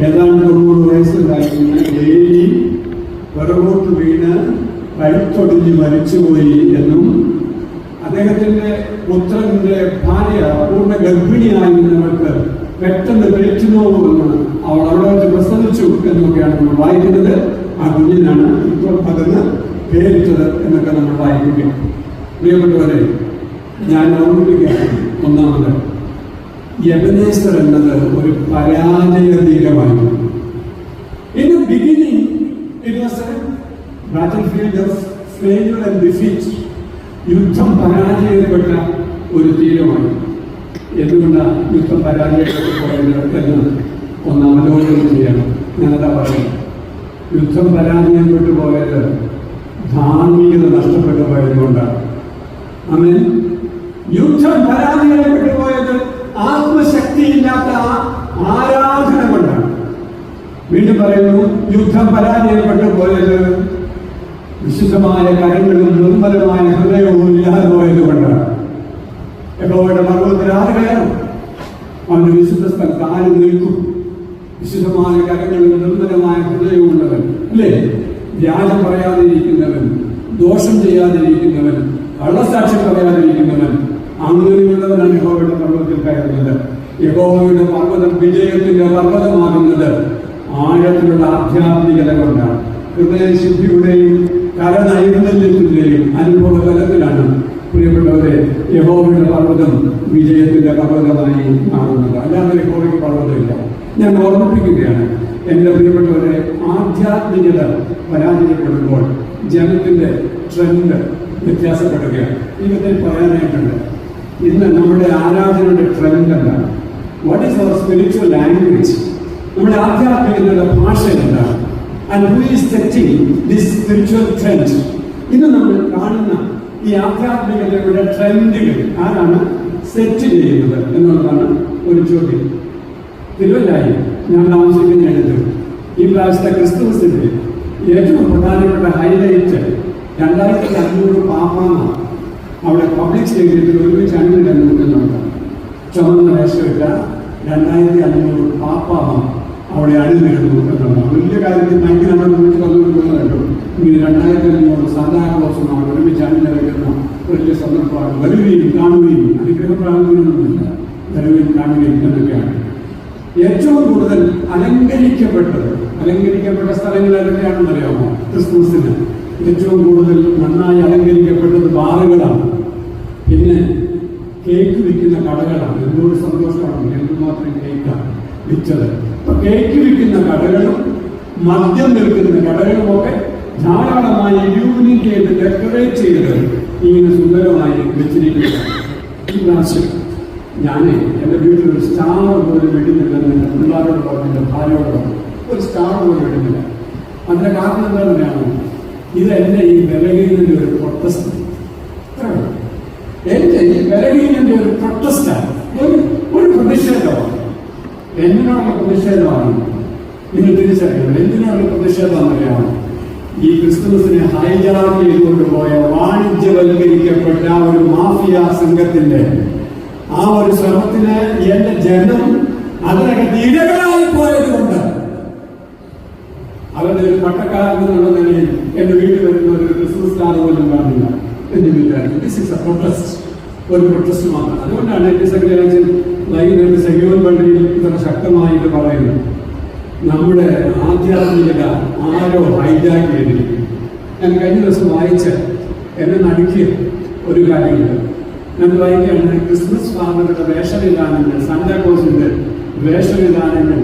ഏതാണ്ട് 90 വയസ്സുണ്ടായിരുന്ന ഏലി പുറകോട്ട് വീണ് കഴുത്തൊടിഞ്ഞ് മരിച്ചുപോയി എന്നും അദ്ദേഹത്തിന്റെ പുത്രന്റെ ഭാര്യ പൂർണ്ണ ഗർഭിണിയായിരുന്നവർക്ക് പെട്ടെന്ന് പേറ്റുനോവുമെന്ന് അവൾ അവിടെ വെച്ച് പ്രസവിച്ചു എന്നൊക്കെയാണ് നമ്മൾ വായിക്കുന്നത്. ആ കുഞ്ഞിനാണ് ഇപ്പോൾ പകർന്ന് പേരിട്ടത് എന്നൊക്കെ നമ്മൾ വായിക്കുക. പ്രിയപ്പെട്ടവരെ, ഞാൻ ഓർമ്മിപ്പിക്കുകയാണ്. ഒന്നാമത്, എബനേസർ എന്നത് ഒരു പരാജയ തീരമായിരുന്നു. In the beginning, it was a battlefield of failure and defeat. യുദ്ധം പരാജയപ്പെട്ട ഒരു തീരമാണ്. എന്തുകൊണ്ടാണ് യുദ്ധം പരാജയപ്പെട്ടു പോയത് എന്ന് ഒന്ന് അവലോകനം ചെയ്യണം. ഞാനതാ പറയുന്നത്. യുദ്ധം പരാജയപ്പെട്ടു പോയത് ധാർമ്മികത നഷ്ടപ്പെട്ടു പോയതുകൊണ്ടാണ്. അങ്ങനെ യുദ്ധം പരാജയപ്പെട്ടു പോയത് ആത്മശക്തിയില്ലാത്ത ആരാധന കൊണ്ടാണ്. വീണ്ടും പറയുന്നു, യുദ്ധം പരാജയപ്പെട്ടു പോയത് വിശുദ്ധമായ കരങ്ങളും നിർമ്മലമായ ഹൃദയവും ഇല്ലാതെ പോയത് കൊണ്ടാണ്. യഹോവയുടെ പർവ്വതത്തിൽ ആര് കയറും? അവന്റെ വിശുദ്ധ സ്ഥലത്ത് ആര് നിൽക്കും? വിശുദ്ധമായ കരങ്ങളും നിർമ്മലമായ ഹൃദയവും ഉള്ളവൻ, അല്ലേ? വ്യാജം പറയാതിരിക്കുന്നവൻ, ദോഷം ചെയ്യാതിരിക്കുന്നവൻ, കള്ളസാക്ഷ്യം പറയാതിരിക്കുന്നവൻ, അങ്ങനെയുള്ളവനാണ് യഹോവയുടെ പർവ്വതത്തിൽ കയറുന്നത്. യഹോവയുടെ പർവ്വതം വിജയത്തിന്റെ പർവ്വതമാകുന്നത് ആഴത്തിലുള്ള ആധ്യാത്മികത കൊണ്ടാണ്. ഹൃദയശുദ്ധിയുടെയും കരനൈർമല്യത്തിന്റെയും അനുഭവ തലത്തിലാണ് പ്രിയപ്പെട്ടവരെ യഹോവയുടെ പർവ്വതം വിജയത്തിന്റെ പർവ്വതമായി മാറുന്നത്. അല്ലാതെ യഹോവയ്ക്ക് പർവ്വതമില്ല. ഞാൻ ഓർമ്മിപ്പിക്കുകയാണ് എൻ്റെ പ്രിയപ്പെട്ടവരെ, ആധ്യാത്മികത പരാജയപ്പെടുമ്പോൾ ജനത്തിന്റെ ട്രെൻഡ് വ്യത്യാസപ്പെടുകയാണ്. ഇതൊക്കെ പറയാനായിട്ടുണ്ട്. ഇന്ന് നമ്മുടെ ആരാധനയുടെ ട്രെൻഡ് എന്താണ്? What is our spiritual language? നമ്മുടെ ആധ്യാത്മികതയുടെ ഭാഷ എന്താണ്? And who is setting this spiritual trend? ഇന്ന് നമ്മൾ കാണുന്ന ഈ ആധ്യാത്മികതയുടെ ട്രെൻഡുകൾ ആരാണ് സെറ്റ് ചെയ്യുന്നത് എന്നുള്ളതാണ് ഒരു ചോദ്യം. തിരുവല്ലായി ഞാൻ താമസിക്കുന്നിടത്ത് ഈ പ്രാവശ്യത്തെ ക്രിസ്തുമസിന്റെ ഏറ്റവും പ്രധാനപ്പെട്ട ഹൈലൈറ്റ് 2500 പാപ്പാമ അവിടെ പബ്ലിക് സ്റ്റേഡിയത്തിൽ ഒരുമിച്ച് അണിനിരന്ന് നിൽക്കുന്നുണ്ട്. ചുമന്ന വേഷമിട്ട 2500 പാപ്പാമ അവിടെ അണിനിരന്നു എന്നുള്ളതാണ്. വലിയ കാര്യത്തിൽ മൈക്ക് നമ്മൾ വിളിച്ച് വന്നുകൊടുക്കുന്നതല്ലോ. ഇങ്ങനെ 2500 സാധാരണ അവിടെ ഒരുമിച്ച് അണിനിരക്കുന്ന വലിയ സന്ദർഭമാണ്. വരുകയും കാണുകയും അനുഗ്രഹ പ്രാർത്ഥനയൊന്നുമില്ല, വരുകയും കാണുകയും എന്നൊക്കെയാണ്. ഏറ്റവും കൂടുതൽ അലങ്കരിക്കപ്പെട്ട സ്ഥലങ്ങൾ ഏതൊക്കെയാണെന്ന് അറിയാമോ? ക്രിസ്മസിന് ഏറ്റവും കൂടുതൽ നന്നായി അലങ്കരിക്കപ്പെട്ടത് ബാറുകളാണ്. പിന്നെ കേക്ക് വിൽക്കുന്ന കടകളാണ്. എന്തൊരു സന്തോഷമാണ്, എന്തുമാത്രം കേക്കാണ് വിറ്റത്. അപ്പൊ കേക്ക് വിൽക്കുന്ന കടകളും മദ്യം വിൽക്കുന്ന കടകളുമൊക്കെ ധാരാളമായി ഇലൂമിനേറ്റ് ചെയ്ത് ഡെക്കറേറ്റ് ചെയ്ത് ഇങ്ങനെ സുന്ദരമായി വെച്ചിരിക്കുകയാണ്. ഈ പ്രാവശ്യം ഞാൻ എൻ്റെ വീട്ടിലൊരു സ്റ്റാർ പോലും ഇടുന്നില്ലെന്ന് പിള്ളേരോട് പറഞ്ഞു, എൻ്റെ ഭാര്യയോട് പറഞ്ഞു. ഒരു സ്റ്റാർ പോലും ഇടുന്നില്ല. അതിൻ്റെ കാരണം എന്താണെന്നാണ്? ഇത് എൻ്റെ ഈ ബലഹീനന്റെ ഒരു പ്രൊട്ടസ്റ്റ്. എൻ്റെ ഈ ബലഹീനന്റെ ഒരു പ്രൊട്ടസ്റ്റാണ്, ഒരു പ്രതിഷേധമാണ്. എന്തിനാണ് പ്രതിഷേധമാണ്? നിങ്ങൾ തിരിച്ചറിയുന്നത് എന്തിനാണ് പ്രതിഷേധമെന്നറിയാമോ? ഈ ക്രിസ്തുമസിനെ ഹൈജാക്ക് ചെയ്തുകൊണ്ടുപോയ വാണിജ്യവൽക്കരിക്കപ്പെട്ട ഒരു മാഫിയ സംഘത്തിന്റെ ആ ഒരു ശ്രമത്തിന് എന്റെ ജനം അതിനകത്ത് ഇരകളായി പോയത് കൊണ്ട് അവരുടെ ഒരു പട്ടക്കാരൻ എന്നുള്ള നിലയിൽ എന്റെ വീട്ടിൽ വരുന്ന ഒരു ക്രിസ്മസ് സ്റ്റാർ പോലും കാണില്ല. This is A protest. ഒരു പ്രൊട്ടസ്റ്റ് മാത്രം. അതുകൊണ്ടാണ് എന്റെ സെക്രട്ടറി വൈകുന്നേരം സെക്യൂർ പള്ളിയിൽ ഇത്ര ശക്തമായിട്ട് പറയുന്നത്, നമ്മുടെ ആധ്യാത്മികത ആരോ ഹൈജാക്ക് ചെയ്തിരിക്കുന്നു. ഞാൻ കഴിഞ്ഞ ദിവസം വായിച്ച എന്നെ നടുക്കിയ ഒരു കാര്യമുണ്ട്. ഞാൻ വായിക്കുകയാണ്, ക്രിസ്മസ് ഫാദറുടെ വേഷവിധാനങ്ങൾ, സാന്താക്ലോസിന്റെ വേഷവിധാനങ്ങൾ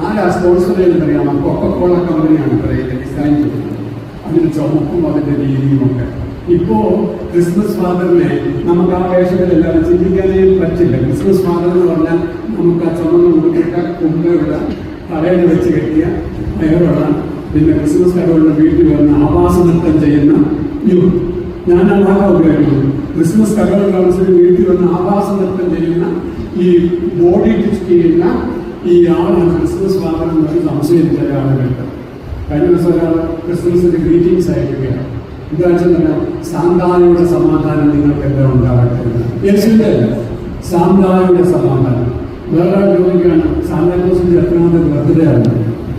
ആരാ സ്പോൺസർ ചെയ്തെന്നറിയാമോ? കൊക്കക്കോള കമ്പനിയാണ് ഡിസൈൻ ചെയ്തത്. അതിന് ചുമപ്പും അതിന്റെ രീതിയും ഒക്കെ. ഇപ്പോ ക്രിസ്മസ് ഫാദറിനെ നമുക്ക് ആ വേഷത്തിലെല്ലാം ചിന്തിക്കാനേ പറ്റില്ല. ക്രിസ്മസ് ഫാദർ എന്ന് പറഞ്ഞാൽ നമുക്ക് ആ ചുമന്ന മുറിട്ട കുമ്പയുള്ള തലയിൽ വെച്ച് കെട്ടിയ വയറുള്ള, പിന്നെ ക്രിസ്മസ് കടകളുടെ വീട്ടിൽ വന്ന് ആവാസ നൃത്തം ചെയ്യുന്ന ഞാൻ ആ ഭാഗം ഉപയോഗിക്കുന്നു. ക്രിസ്മസ് കടകൾ കൗൺസിൽ വീട്ടിൽ വന്ന് ആവാസ നൃത്തം ചെയ്യുന്ന ഈ ബോഡി ടിച്ച് ചെയ്യുന്ന ഈ ആളാണ് ക്രിസ്മസ് ഫാദർ എന്നൊരു സംശയമില്ല ആളുകൾക്ക്. കഴിഞ്ഞ ദിവസം ഒരാൾ ക്രിസ്മസിന്റെ ഗ്രീറ്റിംഗ്സ് അയക്കുകയാണ്. എന്താണെന്ന് സാന്താനയുടെ സമാധാനം നിങ്ങൾക്ക് എന്താ ഉണ്ടാകട്ടെ. യേശുവിന്റെ സാന്താനയുടെ സമാധാനം. വേറെ ചോദിക്കുകയാണ്, സാന്താക്ലോസിന്റെ എത്രാമത്തെ ബർത്ത്ഡേ ആണ്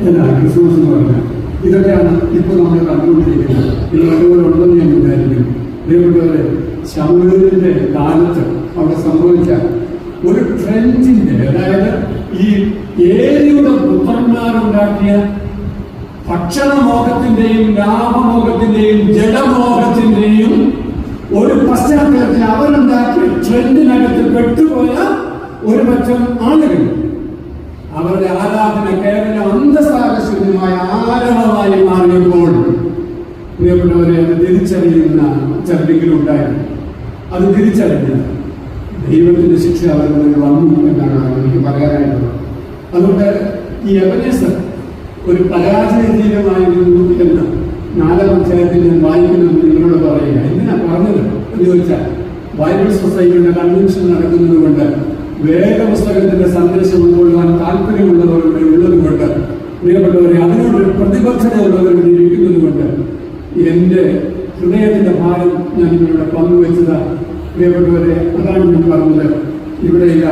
എന്നാണ് ക്രിസ്മസ് എന്ന് പറഞ്ഞാൽ. ഇതൊക്കെയാണ് ഇപ്പോൾ നമ്മൾ കണ്ടുകൊണ്ടിരിക്കുന്നത്. ഇത് അതുപോലെ ഉണ്ടെന്ന് ഞാൻ വിചാരിക്കുന്നു. അതേപോലെ ശമൂലിന്റെ കാലത്ത് അവിടെ സംഭവിച്ച ഒരു ട്രെൻഡിന്റെ, അതായത് ഈ ഏരിയുടെ പുത്രന്മാരുണ്ടാക്കിയ ഭക്ഷണമോഹത്തിന്റെയും ലാഭമോഹത്തിന്റെയും ജഡമോഹത്തിന്റെയും ഒരു പശ്ചാത്തലത്തിൽ അവരുണ്ടാക്കിയ ട്രെൻഡിനകത്ത് പെട്ടുപോയ ഒരു പറ്റം ആളുകൾ അവരുടെ ആരാധന കേവലം അന്തസാരശൂന്യമായ ആരവമായി മാറിയപ്പോൾ പ്രിയപ്പെട്ടവരെ അത് തിരിച്ചറിയുന്ന ചിലരെങ്കിലുണ്ടായിരുന്നു. അത് തിരിച്ചറിഞ്ഞ ദൈവത്തിന്റെ ശിക്ഷ അവരുടെ മുന്നിൽ വന്നു എന്നാണ് എനിക്ക് പറയാനായിട്ടുള്ളത്. അതുകൊണ്ട് ഈ എബനേസർ ഒരു പരാജയജീവമായിരുന്നു എന്ന് 4-ാം അധ്യായത്തിൽ ഞാൻ വായിക്കുന്നത് നിങ്ങളോട് പറയുക. എന്തിനാ പറഞ്ഞത് എന്ന് ചോദിച്ചാൽ, ബൈബിൾ സൊസൈറ്റിയുടെ കൺവെൻഷൻ നടക്കുന്നത് കൊണ്ട്, വേദപുസ്തകത്തിന്റെ സന്ദേശം ഉൾക്കൊള്ളുവാൻ താല്പര്യമുള്ളവരുടെ ഉള്ളതുകൊണ്ട്, പ്രിയപ്പെട്ടവരെ അതിനോട് പ്രതിബദ്ധതയുള്ളവരുടെ ഇരിക്കുന്നത് കൊണ്ട് എൻ്റെ ഹൃദയത്തിന്റെ ഭാരം ഞാൻ നിങ്ങളുടെ പങ്കുവെച്ചത്. പ്രിയപ്പെട്ടവരെ, അതാണ് ഞാൻ പറഞ്ഞത്. ഇവിടെയില്ല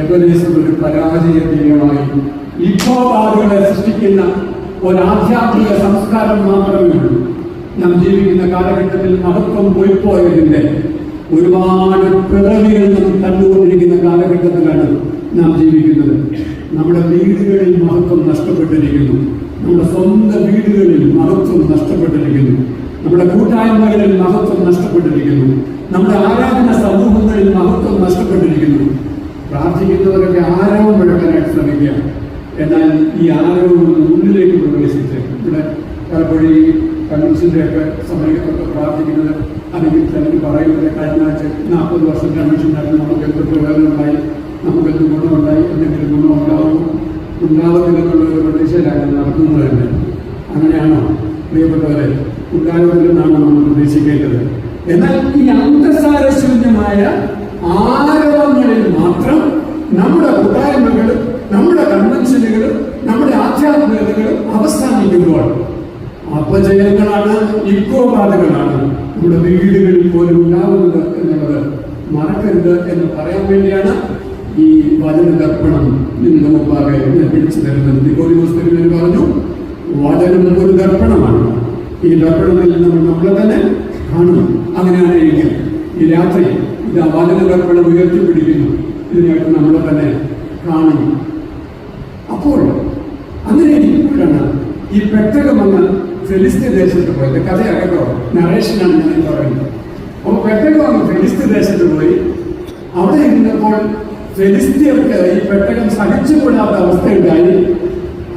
എബനേസർ ഒരു പരാജയ തീയമായി ഇപ്പോപാടുകളെ സൃഷ്ടിക്കുന്ന ഒരാധ്യാത്മിക സംസ്കാരം മാത്രമേ ഉള്ളൂ. നാം ജീവിക്കുന്ന കാലഘട്ടത്തിൽ മഹത്വം പോയിപ്പോയതിന്റെ ഒരുപാട് പിറവികൾ നാം കണ്ടുകൊണ്ടിരിക്കുന്ന കാലഘട്ടത്തിലാണ് നാം ജീവിക്കുന്നത്. നമ്മുടെ വീടുകളിൽ മഹത്വം നഷ്ടപ്പെട്ടിരിക്കുന്നു. നമ്മുടെ സ്വന്തം വീടുകളിൽ മഹത്വം നഷ്ടപ്പെട്ടിരിക്കുന്നു. നമ്മുടെ കൂട്ടായ്മകളിൽ മഹത്വം നഷ്ടപ്പെട്ടിരിക്കുന്നു. നമ്മുടെ ആരാധന സമൂഹങ്ങളിൽ മഹത്വം നഷ്ടപ്പെട്ടിരിക്കുന്നു. പ്രാർത്ഥിക്കുന്നവരൊക്കെ ആരവം മുഴക്കാനായിട്ട് ശ്രമിക്കുക. എന്നാൽ ഈ ആരവം ഉള്ളിലേക്ക് പ്രവേശിച്ച് ഇവിടെ പലപ്പോഴും ഈ കൺവെൻഷൻ്റെയൊക്കെ സമയത്തൊക്കെ പ്രാർത്ഥിക്കുന്നത്, അല്ലെങ്കിൽ ചിലർ പറയുന്നത് കഴിഞ്ഞ 40 വർഷം കൺവെൻഷൻ നടന്ന് നമുക്ക് എന്ത് പ്രയോജനമുണ്ടായി, നമുക്ക് എന്ത് ഗുണമുണ്ടായി, എന്തെങ്കിലും ഗുണം ഉണ്ടാവുന്നില്ലെന്നുള്ള ഒരു പ്രതീക്ഷയിലാണ് നടത്തുന്നത് തന്നെ. അങ്ങനെയാണോ പ്രിയപ്പെട്ടവരെ? ഉണ്ടാകുന്നില്ലെന്നാണ് നമ്മൾ പ്രതീക്ഷിക്കേണ്ടത്. എന്നാൽ ഈ അന്തസാരശൂന്യമായ ആരവങ്ങളിൽ മാത്രം നമ്മുടെ കൂട്ടായ്മകളും നമ്മുടെ കൺവെൻഷനുകളും നമ്മുടെ ആധ്യാത്മികതകളും അവസാനിക്കുമ്പോൾ അപജയങ്ങളാണ്, ഇക്കോപാതകളാണ് നമ്മുടെ വീടുകളിൽ പോലും ഉണ്ടാകുന്നത് എന്നുള്ളത് മറക്കരുത് എന്ന് പറയാൻ വേണ്ടിയാണ് ഈ വചന ദർപ്പണം നിന്ന് മുമ്പാകെ പിടിച്ചു തരുന്നത്. നിക്കോദിമോസ് തിരുമേനി പറഞ്ഞു, വചനം ഒരു ദർപ്പണമാണ്. ഈ ദർപ്പണത്തിൽ നമ്മൾ നമ്മളെ തന്നെ കാണുന്നു. അങ്ങനെയാണെങ്കിൽ ഈ രാത്രി ഇത് വചന ദർപ്പണം ഉയർത്തിപ്പിടിക്കുന്നു. ഇതിനായിട്ട് നമ്മളെ തന്നെ കാണുന്നു. അപ്പോൾ അങ്ങനെ ഇരിക്കുമ്പോഴാണ് ഈ പെട്ടകം വന്ന് ഫെലിസ്തീൻ ദേശത്ത് പോയത്. കഥയല്ലോ, നറേഷനാണ് ഞാൻ പറയുന്നത്. അപ്പോൾ പെട്ടകം വന്ന് ഫെലിസ്തീൻ ദേശത്ത് പോയി. അവിടെ ഇരുന്നപ്പോൾ ഫെലിസ്തീർക്ക് ഈ പെട്ടകം സഹിച്ചുകൂടാത്ത അവസ്ഥയുണ്ടായി.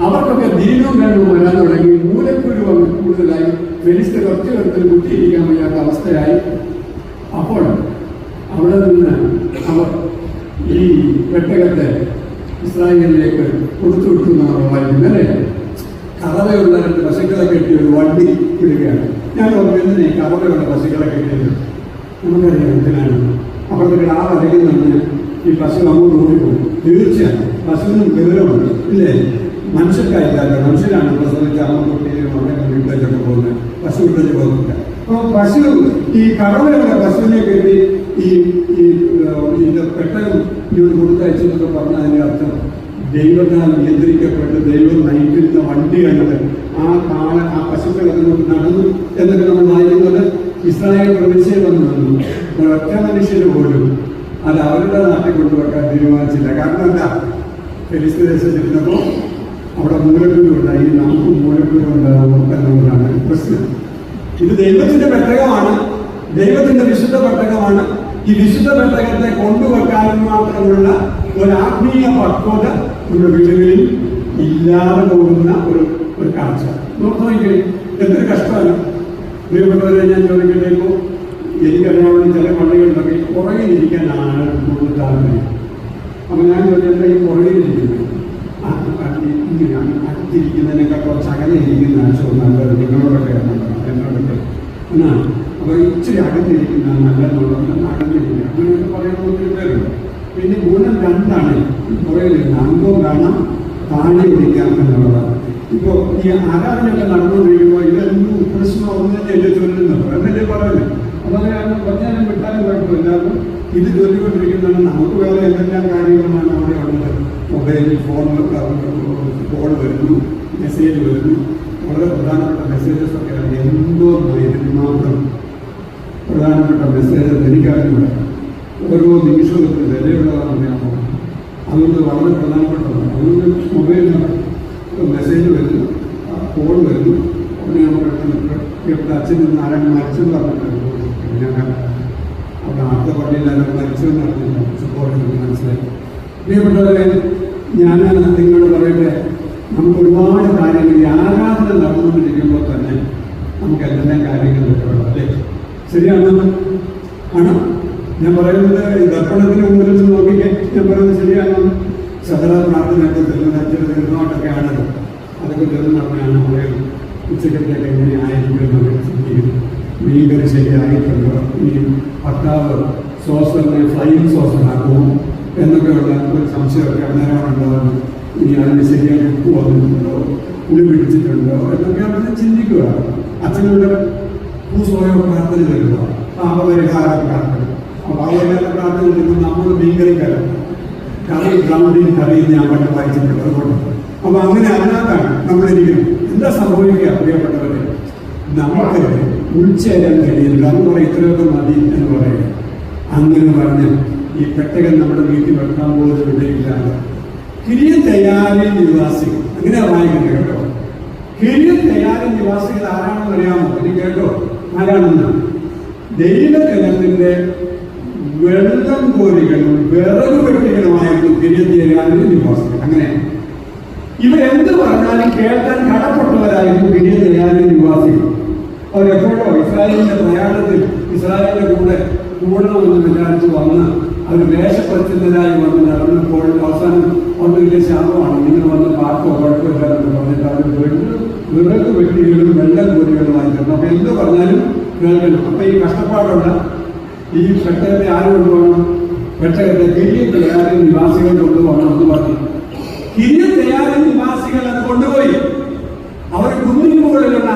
അവർക്കൊക്കെ ദീനവും കണ്ണും വരാൻ തുടങ്ങി. മൂലക്കുരു വന്ന് കൂടുതലായി. ഫെലിസ്തീർ ഒറ്റ ഒരിക്കലും കുത്തിയിരിക്കാൻ വയ്യാത്ത അവസ്ഥയായി. അപ്പോൾ അവിടെ നിന്ന് അവർ ഈ പെട്ടകത്തെ ഇസ്രായേലിലേക്ക് കൊടുത്തുവിട്ടുന്നവർ വായിക്കുന്നത്. അല്ലേ, കറവയുള്ള 2 പശുക്കളെ കെട്ടിയ ഒരു വണ്ടി ഇടുകയാണ്. ഞാൻ ഓർക്കുന്നത് ഈ കറവയുള്ള പശുക്കളെ കെട്ടിയത് നമുക്കറിയാം എന്തിനാണ്. അപ്പോഴത്തേക്ക് ആ വരയിൽ നിന്ന് ഈ പശു അങ്ങോട്ട് ഓടിപ്പോകും. തീർച്ചയായും പശുവിനും വിവരമുണ്ട്, ഇല്ലേ? മനുഷ്യർക്കായിട്ടല്ല, മനുഷ്യരാണ് പ്രസവിച്ച് അമ്മക്കുട്ടിയും അവിടെ വീട്ടിലേക്കൊക്കെ പോകുന്നത്. പശു വീട്ടിലേക്ക് പോകുന്നില്ല. അപ്പോൾ പശു ഈ കറവയുള്ള പശുവിനെ കെട്ടി ഈ പെട്ടകം ഇവർ കൊടുത്തയച്ചെന്നൊക്കെ പറഞ്ഞ അതിൻ്റെ അർത്ഥം ദൈവത്താൽ നിയന്ത്രിക്കപ്പെട്ട് ദൈവം നയിക്കുന്ന വണ്ടി കണ്ടത് ആ പശുക്കൾ അതിനോട് നടന്നു എന്നൊക്കെ നമ്മൾ വായിക്കുന്നത് ഇസ്രായേൽ പ്രവിശ്യയിൽ വന്നു ഒരൊറ്റ മനുഷ്യന് പോലും അത് അവരുടെ നാട്ടിൽ കൊണ്ടുവെക്കാൻ തീരുമാനിച്ചില്ല. കാരണം എന്താ, ഫെലിസ്തീൻ ദേശത്തിരുന്നപ്പോൾ അവിടെ മൂലക്കുരു ഉണ്ടായി, നമുക്ക് മൂലക്കുരു ഉണ്ടാകും എന്നുള്ളതാണ് പ്രശ്നം. ഇത് ദൈവത്തിന്റെ പെട്ടകമാണ്, ദൈവത്തിന്റെ വിശുദ്ധ പെട്ടകമാണ്. ഈ വിശുദ്ധ പെട്ടകത്തെ കൊണ്ടുവെക്കാൻ മാത്രമുള്ള ഒരു ആത്മീയ പക്വത നമ്മുടെ വീടുകളിൽ ഇല്ലാതെ പോകുന്ന ഒരു കാഴ്ച നോക്കിക്കഴിഞ്ഞാൽ എന്തൊരു കഷ്ടമാണ്. പ്രിയപ്പെട്ടവരെ, ഞാൻ ചോദിക്കട്ടെ, ഇപ്പോൾ എനിക്കറിയാവുന്ന ചില പള്ളികളിലൊക്കെ പുറകിലിരിക്കാൻ ആണ് കൂടുതൽ താല്പര്യം. അപ്പൊ ഞാൻ ചോദിച്ചാൽ ഈ പുറകിലിരിക്കുന്നത് ഇങ്ങനെയാണ്, അടുത്തിരിക്കുന്നതിനേക്കാൾ കുറച്ച് അകലെ ഇരിക്കുന്ന നല്ലത്. നിങ്ങളോടൊക്കെ എന്നോടൊക്കെ എന്നാണ്. അപ്പൊ ഇച്ചിരി അകന്നിരിക്കുന്ന നല്ലതെന്നുള്ളത് അകന്നിരിക്കുക അങ്ങനെയൊക്കെ പറയുന്ന ഒത്തിരി പേരുണ്ട്. പിന്നെ ഗുണം രണ്ടാണ്, പുറകിലിരുന്ന് അംഗവും കാണാം, താഴെ പിടിക്കാം എന്നുള്ളതാണ്. ഇപ്പോ ഈ ആരാധനയൊക്കെ നടന്നുകൊണ്ടിരിക്കുമ്പോൾ ഇതൊന്നും പ്രശ്നം ഒന്നും എന്റെ ചൊല്ലുന്നുണ്ടോ എന്നല്ലേ പറയുന്നത്. അപ്പൊ അങ്ങനെ പറഞ്ഞാലും വിട്ടാലും കുഴപ്പമില്ലാതെ ഇത് ചൊല്ലിക്കൊണ്ടിരിക്കുന്നതാണ്. നമുക്ക് വേറെ എന്തെല്ലാം കാര്യങ്ങളാണ് അവിടെ ഉള്ളത്. മൊബൈലിൽ ഫോണിൽ കോൾ വരുന്നു, മെസ്സേജ് വരുന്നു, വളരെ പ്രധാനപ്പെട്ട മെസ്സേജസ് ഒക്കെ എന്തോ ഇതിന് മാത്രം പ്രധാനപ്പെട്ട മെസ്സേജസ് എനിക്കറിയില്ല. ഓരോ നിമിഷവും വിലയുള്ളതാണെന്ന് ഞാൻ തോന്നുന്നു. അതുകൊണ്ട് വളരെ പ്രധാനപ്പെട്ടതാണ്. അതുകൊണ്ട് മൊബൈലിൽ മെസ്സേജ് വരുന്നു, കോൾ വരുന്നു, ഉടനെ നമുക്ക് ഇവിടെ അച്ഛൻ ആരാണ് മരിച്ചെന്ന് പറഞ്ഞിട്ടുണ്ട്. ഞാൻ അവിടെ അടുത്ത പള്ളിയിലാരും മരിച്ചെന്ന് പറഞ്ഞില്ല, സുഖമായിട്ട് മനസ്സിലായി. പ്രിയപ്പെട്ടവരെ, ഞാൻ നിങ്ങളോട് പറയട്ടെ, നമുക്ക് ഒരുപാട് കാര്യങ്ങൾ ഈ ആരാധന നടന്നുകൊണ്ടിരിക്കുമ്പോൾ തന്നെ നമുക്ക് എന്തെല്ലാം കാര്യങ്ങൾ കിട്ടുള്ളൂ, അല്ലേ? ശരിയാണ് ആണോ ഞാൻ പറയുന്നത്? ഈ ദർപ്പണത്തിന് മുമ്പിൽ വെച്ച് നോക്കിക്കേ, ഞാൻ പറയുന്നത് ശരിയാണോ? സകല പ്രാർത്ഥനയൊക്കെ ചെല്ലുന്ന ചില തീർന്നോട്ടൊക്കെ ആണല്ലോ, അതൊക്കെ ചെല്ലുന്നൊക്കെയാണ് പറയുന്നത്. ഉച്ചക്കത്തേക്ക് എങ്ങനെ ആയിരിക്കും എന്നൊക്കെ ചിന്തിക്കും. മീൻകറി ശരിയായിട്ടുണ്ടോ, ഈ ഭർത്താവ് സോസറിനെ ഫ്ലൈയിങ് സോസറാക്കുമോ എന്നൊക്കെയുള്ള ഒരു സംശയമൊക്കെ അന്നേരം ഉണ്ടാകുന്നു. ഇനി അതിന് ശരിയായി ഉപ്പ് വന്നിട്ടുണ്ടോ, പുളി പിടിച്ചിട്ടുണ്ടോ എന്നൊക്കെ അവിടെ ചിന്തിക്കുക. അച്ഛനോട് ഭൂസ്വയ പ്രാർത്ഥന ചെല്ലുക, പാപപരിഹാര പ്രാർത്ഥന. പാപപരിഹാര പ്രാർത്ഥന ചെല്ലുമ്പോൾ നമ്മൾ മീൻകറിക്കല്ല, കറി ഗ്രൗണ്ടിൽ കറി ഞാൻ പണ്ട് വായിച്ചിട്ടുണ്ട്. അതുകൊണ്ട് അപ്പൊ അങ്ങനെ അതിനകത്താണ് നമ്മളിരിക്കുന്നത്. എന്താ സംഭവിക്കുക പ്രിയപ്പെട്ടവരെ? നമുക്ക് ഉൾച്ചേരാൻ കഴിയുന്നില്ല. അന്ന് പറയും ഇത്രയൊക്കെ മതി എന്ന് പറയുക. അങ്ങനെ പറഞ്ഞ് ഈ പെട്ടകൻ നമ്മുടെ വീട്ടിൽ വെക്കാൻ പോകുന്ന വിടയില്ലാതെ കിരിയത്തയ്യാരി നിവാസികൾ, അങ്ങനെയാ വായിക്കുന്നത് കേട്ടോ. കിരിയത്തയ്യാരി നിവാസികൾ ആരാണെന്ന് അറിയാമോ? എനിക്ക് കേട്ടോ ആരാണെന്ന്? ദൈവജനത്തിന്റെ വെള്ളം കോരികളും വിറക് വെട്ടികളുമായിരുന്നു കിരിയത്തയ്യാരി നിവാസികൾ. അങ്ങനെ ഇവരെന്ത് പറഞ്ഞാലും കേൾക്കാൻ കടപ്പെട്ടവരായിരുന്നു കിരിയത്തയ്യാരി നിവാസികൾ. അവരെപ്പോഴോ ഇസ്രായേലിന്റെ പ്രയാണത്തിൽ ഇസ്രായേലിന്റെ കൂടെ കൂടണമെന്ന് വിചാരിച്ച് വന്ന് അവർ വേഷപ്രച്ഛന്നരായി വന്ന് നടന്നപ്പോൾ അവസാനം ഒന്ന് വലിയ ശാപമാണ്, നിങ്ങൾ വന്ന് പാർക്കോ കുഴപ്പമില്ലാന്ന് പറഞ്ഞിട്ട് അവർ വിറക് വെട്ടികളും വെള്ളം കോരികളുമായി തീർന്നു. അപ്പൊ എന്ത് പറഞ്ഞാലും കേൾക്കണം. അപ്പൊ ഈ കഷ്ടപ്പാടുള്ള ഈ പെട്ടകത്തെ ആര് കൊണ്ടുപോകണം? പെട്ടകത്തെ കിരിയത്തയ്യാരി നിവാസികൾ കൊണ്ടുപോകണം എന്ന് പറഞ്ഞു. കിരിയത്തയ്യാരി നിവാസികൾ അത് കൊണ്ടുപോയി അവർ കുന്നിന് മുകളിലുള്ള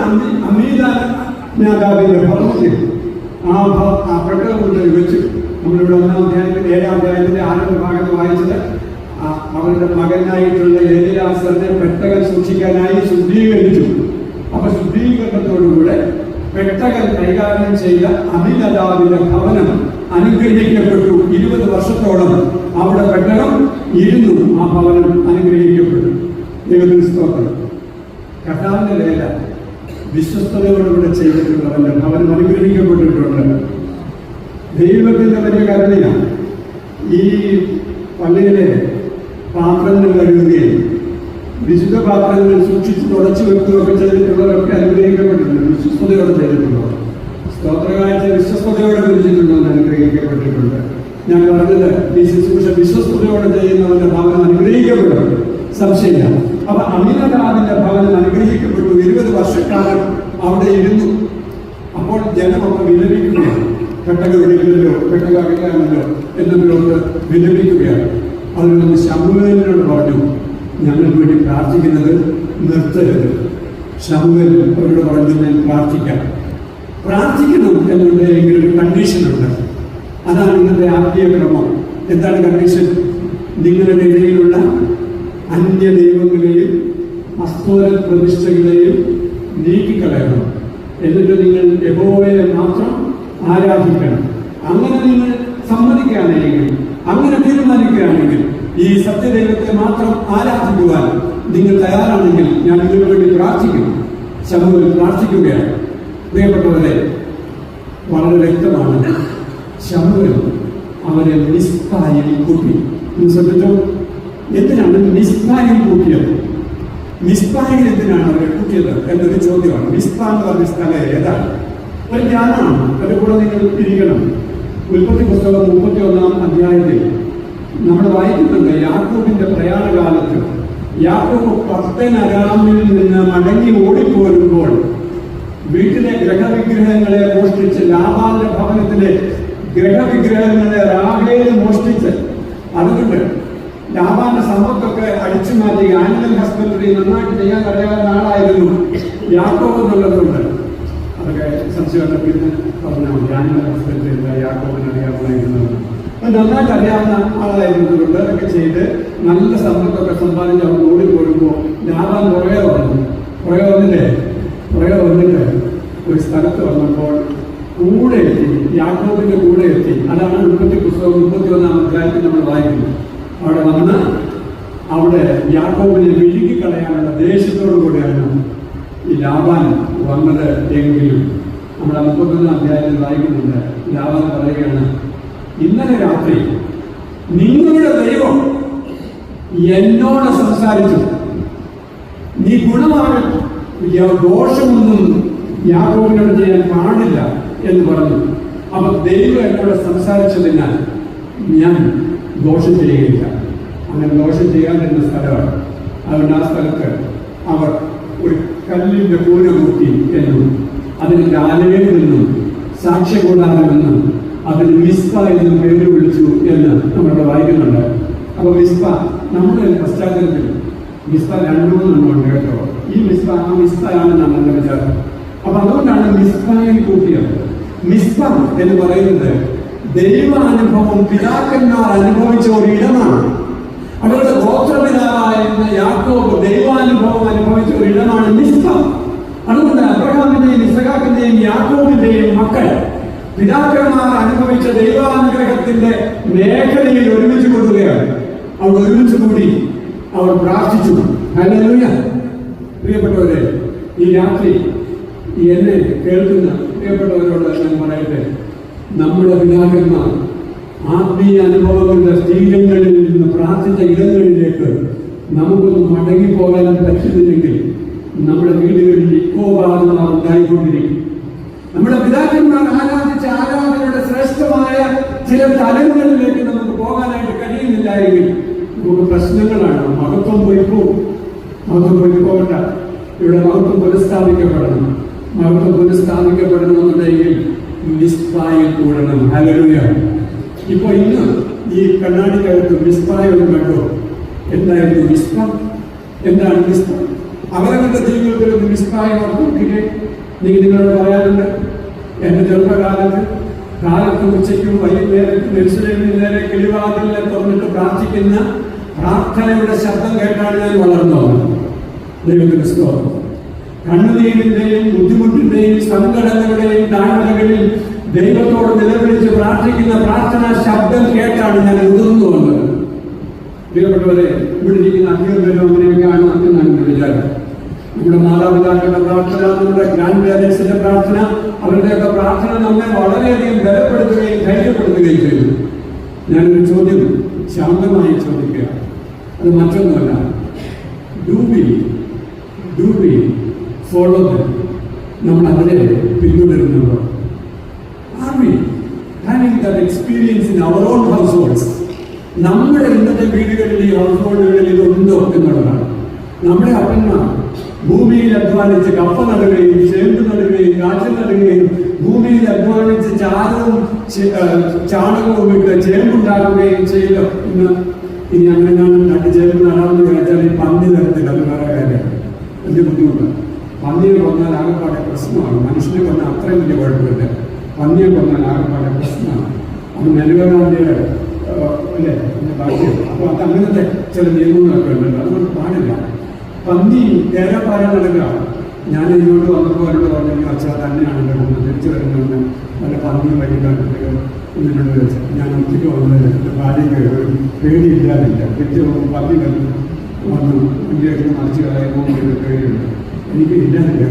അമീദാബിന്റെ ഭവനത്തിൽ ആ പെട്ടകം കൊണ്ട് വെച്ചു. നമ്മളിവിടെ 1-ാം അധ്യായത്തിന്റെ 7-ാം അധ്യായത്തിന്റെ ആരംഭ ഭാഗത്ത് വായിച്ചത് അവരുടെ മകനായിട്ടുള്ള എലിയാസറിനെ പെട്ടകൻ സൂക്ഷിക്കാനായി ശുദ്ധീകരിച്ചു. അപ്പൊ ശുദ്ധീകരണത്തോടുകൂടെ പെട്ടകൻ കൈകാര്യം ചെയ്ത അമീനദാബിന്റെ ഭവനം അനുഗ്രഹിക്കപ്പെട്ടു. 20 വർഷത്തോളം അവിടെ പെട്ടകം ഇരുന്നു. ആ ഭവനം അനുഗ്രഹിക്കപ്പെട്ടു. ദൈവത്തിന് സ്തോത്രം. കർത്താവിന്റെ വേല വിശ്വസ്തയോടുകൂടെ ചെയ്തിട്ടുള്ളവന്റെ ഭവനം അനുഗ്രഹിക്കപ്പെട്ടിട്ടുണ്ട്. ദൈവത്തിന്റെ വലിയ കരുണയാണ്. ഈ പള്ളിയിലെ പാത്രങ്ങൾ കഴുകുകയും വിശുദ്ധ പാത്രങ്ങൾ സൂക്ഷിച്ച് തുടച്ചു വെക്കുകയൊക്കെ ചെയ്തിട്ടുള്ളവരൊക്കെ അനുഗ്രഹിക്കപ്പെട്ടിട്ടുണ്ട്. വിശ്വസ്തയോടെ ചെയ്തിട്ടുള്ളവർ സ്തോത്രകാഴ്ച വിശ്വസ്തയോടെ വിരിച്ചിട്ടുള്ളവർ അനുഗ്രഹിക്കപ്പെട്ടിട്ടുണ്ട്. ഞാൻ പറഞ്ഞത് ഈ ശുശ്രൂഷ വിശ്വസ്തയോടെ ചെയ്യുന്നവന്റെ ഭവനം അനുഗ്രഹിക്കപ്പെടും, സംശയമില്ല. അപ്പൊ അമീനദാബിന്റെ ഭവനം അനുഗ്രഹിക്കപ്പെട്ടു. 20 വർഷക്കാലം അവിടെ ഇരുന്നു. അപ്പോൾ ജനമൊക്കെ വിലപിക്കുകയാണ്. പെട്ടകമില്ലല്ലോ, പെട്ടകമില്ലാമല്ലോ എന്നതിലോട്ട് വിലപിക്കുകയാണ്. അതിനൊന്ന് ശമൂവേലിനോട് പറഞ്ഞു, ഞങ്ങൾക്ക് വേണ്ടി പ്രാർത്ഥിക്കുന്നത് നിർത്തരുത്. ശമൂവേൽ അവരോട് പറഞ്ഞു, ഞാൻ പ്രാർത്ഥിക്കണം എന്നുണ്ടെങ്കിൽ ഒരു കണ്ടീഷനുണ്ട്. അതാണ് ഇന്നത്തെ ആത്മീയ ക്രമം. എന്താണ് കണ്ടീഷൻ? നിങ്ങളുടെ ഇടയിലുള്ള അന്യ ദൈവങ്ങളെയും അസ്തോല പ്രതിഷ്ഠകളെയും നീക്കിക്കളയണം. എന്നിട്ട് നിങ്ങൾ യഹോവയെ മാത്രം ആരാധിക്കണം. അങ്ങനെ നിങ്ങൾ സമ്മതിക്കുകയാണെങ്കിൽ, അങ്ങനെ തീരുമാനിക്കുകയാണെങ്കിൽ, ഈ സത്യദൈവത്തെ മാത്രം ആരാധിക്കുവാൻ നിങ്ങൾ തയ്യാറാണെങ്കിൽ ഞാൻ നിങ്ങൾക്ക് വേണ്ടി പ്രാർത്ഥിക്കും. ശമൂവേൽ പ്രാർത്ഥിക്കുകയാണ്. പ്രിയപ്പെട്ടവരെ, വളരെ വ്യക്തമാണ്. ശമൂവേൽ അവരെ മിസ്പായിൽ കൂട്ടി. ശ്രദ്ധിച്ചോ, എന്തിനാണ് മിസ്പായിൽ കൂട്ടിയത്? മിസ്പായിൽ എന്തിനാണ് അവരെ കൂട്ടിയത് എന്നൊരു ചോദ്യമാണ്. മിസ്പ എന്ന് പറഞ്ഞ സ്ഥലം ഏതാണ്? ഒരു ജ്ഞാനമാണ്. അതിന്റെ കൂടെ നിങ്ങൾ ഇരിക്കണം. ഉൽപ്പത്തി പുസ്തകം 31-ാം അധ്യായത്തിൽ നമ്മൾ വായിക്കുന്നുണ്ട്, യാക്കോബിന്റെ പ്രയാണകാലത്ത് യാക്കോബ് പത്തൻ അരാമിൽ നിന്ന് മടങ്ങി ഓടിപ്പോരുമ്പോൾ വീട്ടിലെ ഗ്രഹവിഗ്രഹങ്ങളെ മോഷ്ടിച്ച്, ലാബാന്റെ ഭവനത്തിലെ ഗ്രഹവിഗ്രഹങ്ങളെ റാഹേൽ മോഷ്ടിച്ച്, അതുകൊണ്ട് ലാബാന്റെ സമ്പത്തൊക്കെ അടിച്ചു മാറ്റി ആനിമൽ ഹസ്ബൻഡറി നന്നായിട്ട് ചെയ്യാൻ അറിയാവുന്ന ആളായിരുന്നു യാക്കോബ് എന്നുള്ളതുകൊണ്ട്. അതൊക്കെ സംശയമൊക്കെ പിന്നെ പറഞ്ഞാൽ മതി. ആനിമൽ ഹസ്ബൻഡറി എന്താ യാക്കോബിന് അറിയാവുന്നതായിരുന്നത്, നന്നായിട്ട് അറിയാവുന്ന ആളായിരുന്നതുകൊണ്ട് അതൊക്കെ ചെയ്ത് നല്ല സമ്പത്തൊക്കെ സമ്പാദിച്ച് അവർ ഓടിപ്പോരുമ്പോൾ ലാബാൻ പുറകെ വന്നിട്ട് ഒരു സ്ഥലത്ത് വന്നപ്പോൾ കൂടെ എത്തി, യാക്കോബിന്റെ കൂടെ എത്തി. അതാണ് ഉൽപ്പത്തി പുസ്തകം 31-ാം അധ്യായത്തിൽ നമ്മൾ വായിക്കുന്നത്. അവിടെ വന്ന് അവിടെ യാക്കോബിനെ വിഴുകിക്കളയാനുള്ള ദേഷ്യത്തോടു കൂടിയാണ് ഈ ലാബാൻ വന്നത് എങ്കിലും നമ്മുടെ 31-ാം അധ്യായത്തിൽ വായിക്കുന്നുണ്ട്. ലാബാൻ പറയുകയാണ്, ഇന്നലെ രാത്രി നിങ്ങളുടെ ദൈവം എന്നോട് സംസാരിച്ചു, നീ ഗുണമാണ് ദോഷമൊന്നും യാക്കോബിനോട് ചെയ്യാൻ പാടില്ല എന്ന് പറഞ്ഞു. അപ്പൊ ദൈവം എന്നോട് സംസാരിച്ചതിനാൽ ഞാൻ ദോഷം ചെയ്യുകയില്ല. അങ്ങനെ ദോഷം ചെയ്യാതിരുന്ന സ്ഥലമാണ്. അതുകൊണ്ട് ആ സ്ഥലത്ത് അവർ ഒരു കല്ലിന്റെ കൂന കൂട്ടി എന്നും അതിന് ലാലയിൽ നിന്നും സാക്ഷ്യകൂടാരമെന്നും അതിന് മിസ്പ എന്നും പേര് വിളിച്ചു എന്ന് നമ്മളിവിടെ വായിക്കുന്നുണ്ട്. അപ്പൊ മിസ്പ നമ്മുടെ പശ്ചാത്തലത്തിൽ മിസ്പ 2-3 ഉണ്ട് കേട്ടോ. ഈ മിസ്പ ആ മിസ്പയാണെന്നാണ് എൻ്റെ വിചാരം. അപ്പൊ അതുകൊണ്ടാണ് മിസ്പയിൽ കൂട്ടിയത്. മിസ്പ എന്ന് പറയുന്നത് ദൈവാനുഭവം പിതാക്കന്മാർ അനുഭവിച്ച ഒരു ഇടമാണ്. അവരുടെ ഗോത്രപിതാവായിരുന്ന യാക്കോബ് ദൈവാനുഭവം അനുഭവിച്ച ഒരു ഇടമാണ് മിസ്പ. അതുകൊണ്ട് അബ്രഹാമിന്റെയും ഇസഹാക്കിന്റെയും യാക്കോബിന്റെയും മക്കൾ പിതാക്കന്മാർ അനുഭവിച്ച ദൈവാനുഗ്രഹത്തിന്റെ മേഖലയിൽ ഒരുമിച്ച് കൂടുകയാണ്. അവർ ഒരുമിച്ച് കൂടി അവർ പ്രാർത്ഥിച്ചു. ഹല്ലേലൂയ. പ്രിയപ്പെട്ടവരെ, ഈ രാത്രി എന്നെ കേൾക്കുന്ന പ്രിയപ്പെട്ടവരോട് ഞാൻ പറയട്ടെ, നമ്മുടെ പിതാക്കന്മാർ ആത്മീയ അനുഭവങ്ങളുടെ സ്ഥീരങ്ങളിൽ നിന്ന് പ്രാർത്ഥിച്ച ഇടങ്ങളിലേക്ക് നമുക്കൊന്ന് മടങ്ങിപ്പോകാൻ പറ്റുന്നില്ലെങ്കിൽ നമ്മുടെ വീടുകളിൽ ഇക്കോപാതമാർ ഉണ്ടായിക്കൊണ്ടിരിക്കും. നമ്മുടെ പിതാക്കന്മാർ ആരാധിച്ച ആരാധനയുടെ ശ്രേഷ്ഠമായ ചില തലങ്ങളിലേക്ക് നമുക്ക് പോകാനായിട്ട് കഴിയുന്നില്ല എങ്കിൽ നമുക്ക് പ്രശ്നങ്ങളാണ്. മഹത്വം പോയിപ്പോകണ്ട. ഇവിടെ മഹത്വം പുനഃസ്ഥാപിക്കപ്പെടണം. മഹത്വം പുനഃസ്ഥാപിക്കപ്പെടണമെന്നുണ്ടെങ്കിൽ മിസ്പായിൽ കൂടണം. ഹല്ലേലൂയ. ഇപ്പൊ ഇന്ന് ഈ കണ്ണാടിക്കകത്ത് മിസ്പായ ഒന്ന് കണ്ടോ? എന്തായിരുന്നു മിസ്പ? എന്താണ് മിസ്പ? അവരവരുടെ ജീവിതത്തിൽ ഒരു മിസ്പായ നോക്കിക്കേ. നിങ്ങളോട് പറയാറുണ്ട്, എന്റെ ചെറുപ്പകാലത്ത് ഉച്ചയ്ക്കും വൈകുന്നേരത്തും യെരൂശലേമിന് നേരെ കിളിവാതിലിനെ തുറന്നിട്ട് പ്രാർത്ഥിക്കുന്ന പ്രാർത്ഥനയുടെ ശബ്ദം കേട്ടാണ് ഞാൻ വളർന്നു വന്നത്. ദൈവത്തിന്റെ സ്തോത്രം. കണ്ണുനീരിന്റെയും ബുദ്ധിമുട്ടിന്റെയും സങ്കടങ്ങളുടെയും താഴ്വരകളിൽ ദൈവത്തോട് നിലവിളിച്ച് പ്രാർത്ഥിക്കുന്ന പ്രാർത്ഥനാ ശബ്ദം കേട്ടാണ് ഞാൻ ഉയർന്നു വന്നത്. പ്രിയപ്പെട്ടവരെ, ഇവിടെ ഇരിക്കുന്ന അധികം പേരും അങ്ങനെയൊക്കെയാണ് എന്നാണ് എന്റെ വിചാരം. നമ്മുടെ മാതാപിതാക്കളുടെ പ്രാർത്ഥന, നമ്മുടെ ഗ്രാൻഡ് പേരൻസിന്റെ പ്രാർത്ഥന, അവരുടെയൊക്കെ പ്രാർത്ഥന നമ്മെ വളരെയധികം ബലപ്പെടുത്തുകയും ധൈര്യപ്പെടുത്തുകയും ചെയ്തു. ഞാനൊരു ചോദ്യം ശാന്തമായി ചോദിക്കുക. അത് മറ്റൊന്നുമല്ല. Do we follow them? നമ്മൾ അതിനെ പിന്തുടരുന്നുണ്ടോ? Are we having that experience in our own households? നമ്മുടെ ഇന്നത്തെ വീടുകളിൽ, ഈ ഹൗസ് ഹോൾഡുകളിൽ ഇതുണ്ടോ എന്നുള്ളതാണ്. നമ്മുടെ അപ്പന്മാർ ഭൂമിയിൽ അധ്വാനിച്ച് കപ്പ നടുകയും ചേമ്പ് നടുകയും കാച്ചിൽ നടുകയും ഭൂമിയിൽ അധ്വാനിച്ച് ചാണകവും ഇട്ട് ചേമ്പുണ്ടാക്കുകയും ചെയ്ത് ഇനി അങ്ങനെ നട്ട് ചേമ്പ് നടാമെന്ന് വിചാരിച്ചാൽ ഈ പന്നി തരത്തില്ല. അത് വേറെ കാര്യമാണ്. വലിയ ബുദ്ധിമുട്ടാണ്. പന്നിയെ കൊന്നാൽ ആകെപ്പാടെ പ്രശ്നമാണ്. മനുഷ്യനെ കൊന്നാൽ അത്രയും വലിയ കുഴപ്പമില്ല. പന്നിയെ കൊന്നാൽ ആകെപ്പാടെ പ്രശ്നമാണ്. അത് നെൽവനാന്തിയുടെ അല്ലേ ഭാഗ്യം. അപ്പൊ അത് അങ്ങനത്തെ ചില നിയമങ്ങളൊക്കെ ഉണ്ടല്ലോ. അതുകൊണ്ട് പാടില്ല. പന്നി തേരപ്പാര നടക്കുക. ഞാൻ ഇങ്ങോട്ട് വന്നപ്പോൾ അവരോട് പറഞ്ഞു, അച്ഛാ തന്നെയാണ് എൻ്റെ കൂടെ തിരിച്ചു വരുന്നത്, നല്ല പന്നി വൈകിട്ടാണ് എന്നോട് വെച്ചാൽ ഞാൻ ഒറ്റയ്ക്ക് വന്നത് എൻ്റെ ഭാര്യയ്ക്ക് പേടിയില്ലാതില്ല. തിരിച്ചു പന്നി വന്നു ഇന്ത്യയൊക്കെ മറിച്ച് കളയുമ്പോൾ പേടിയുണ്ട്, എനിക്ക് ഇല്ലാതില്ല.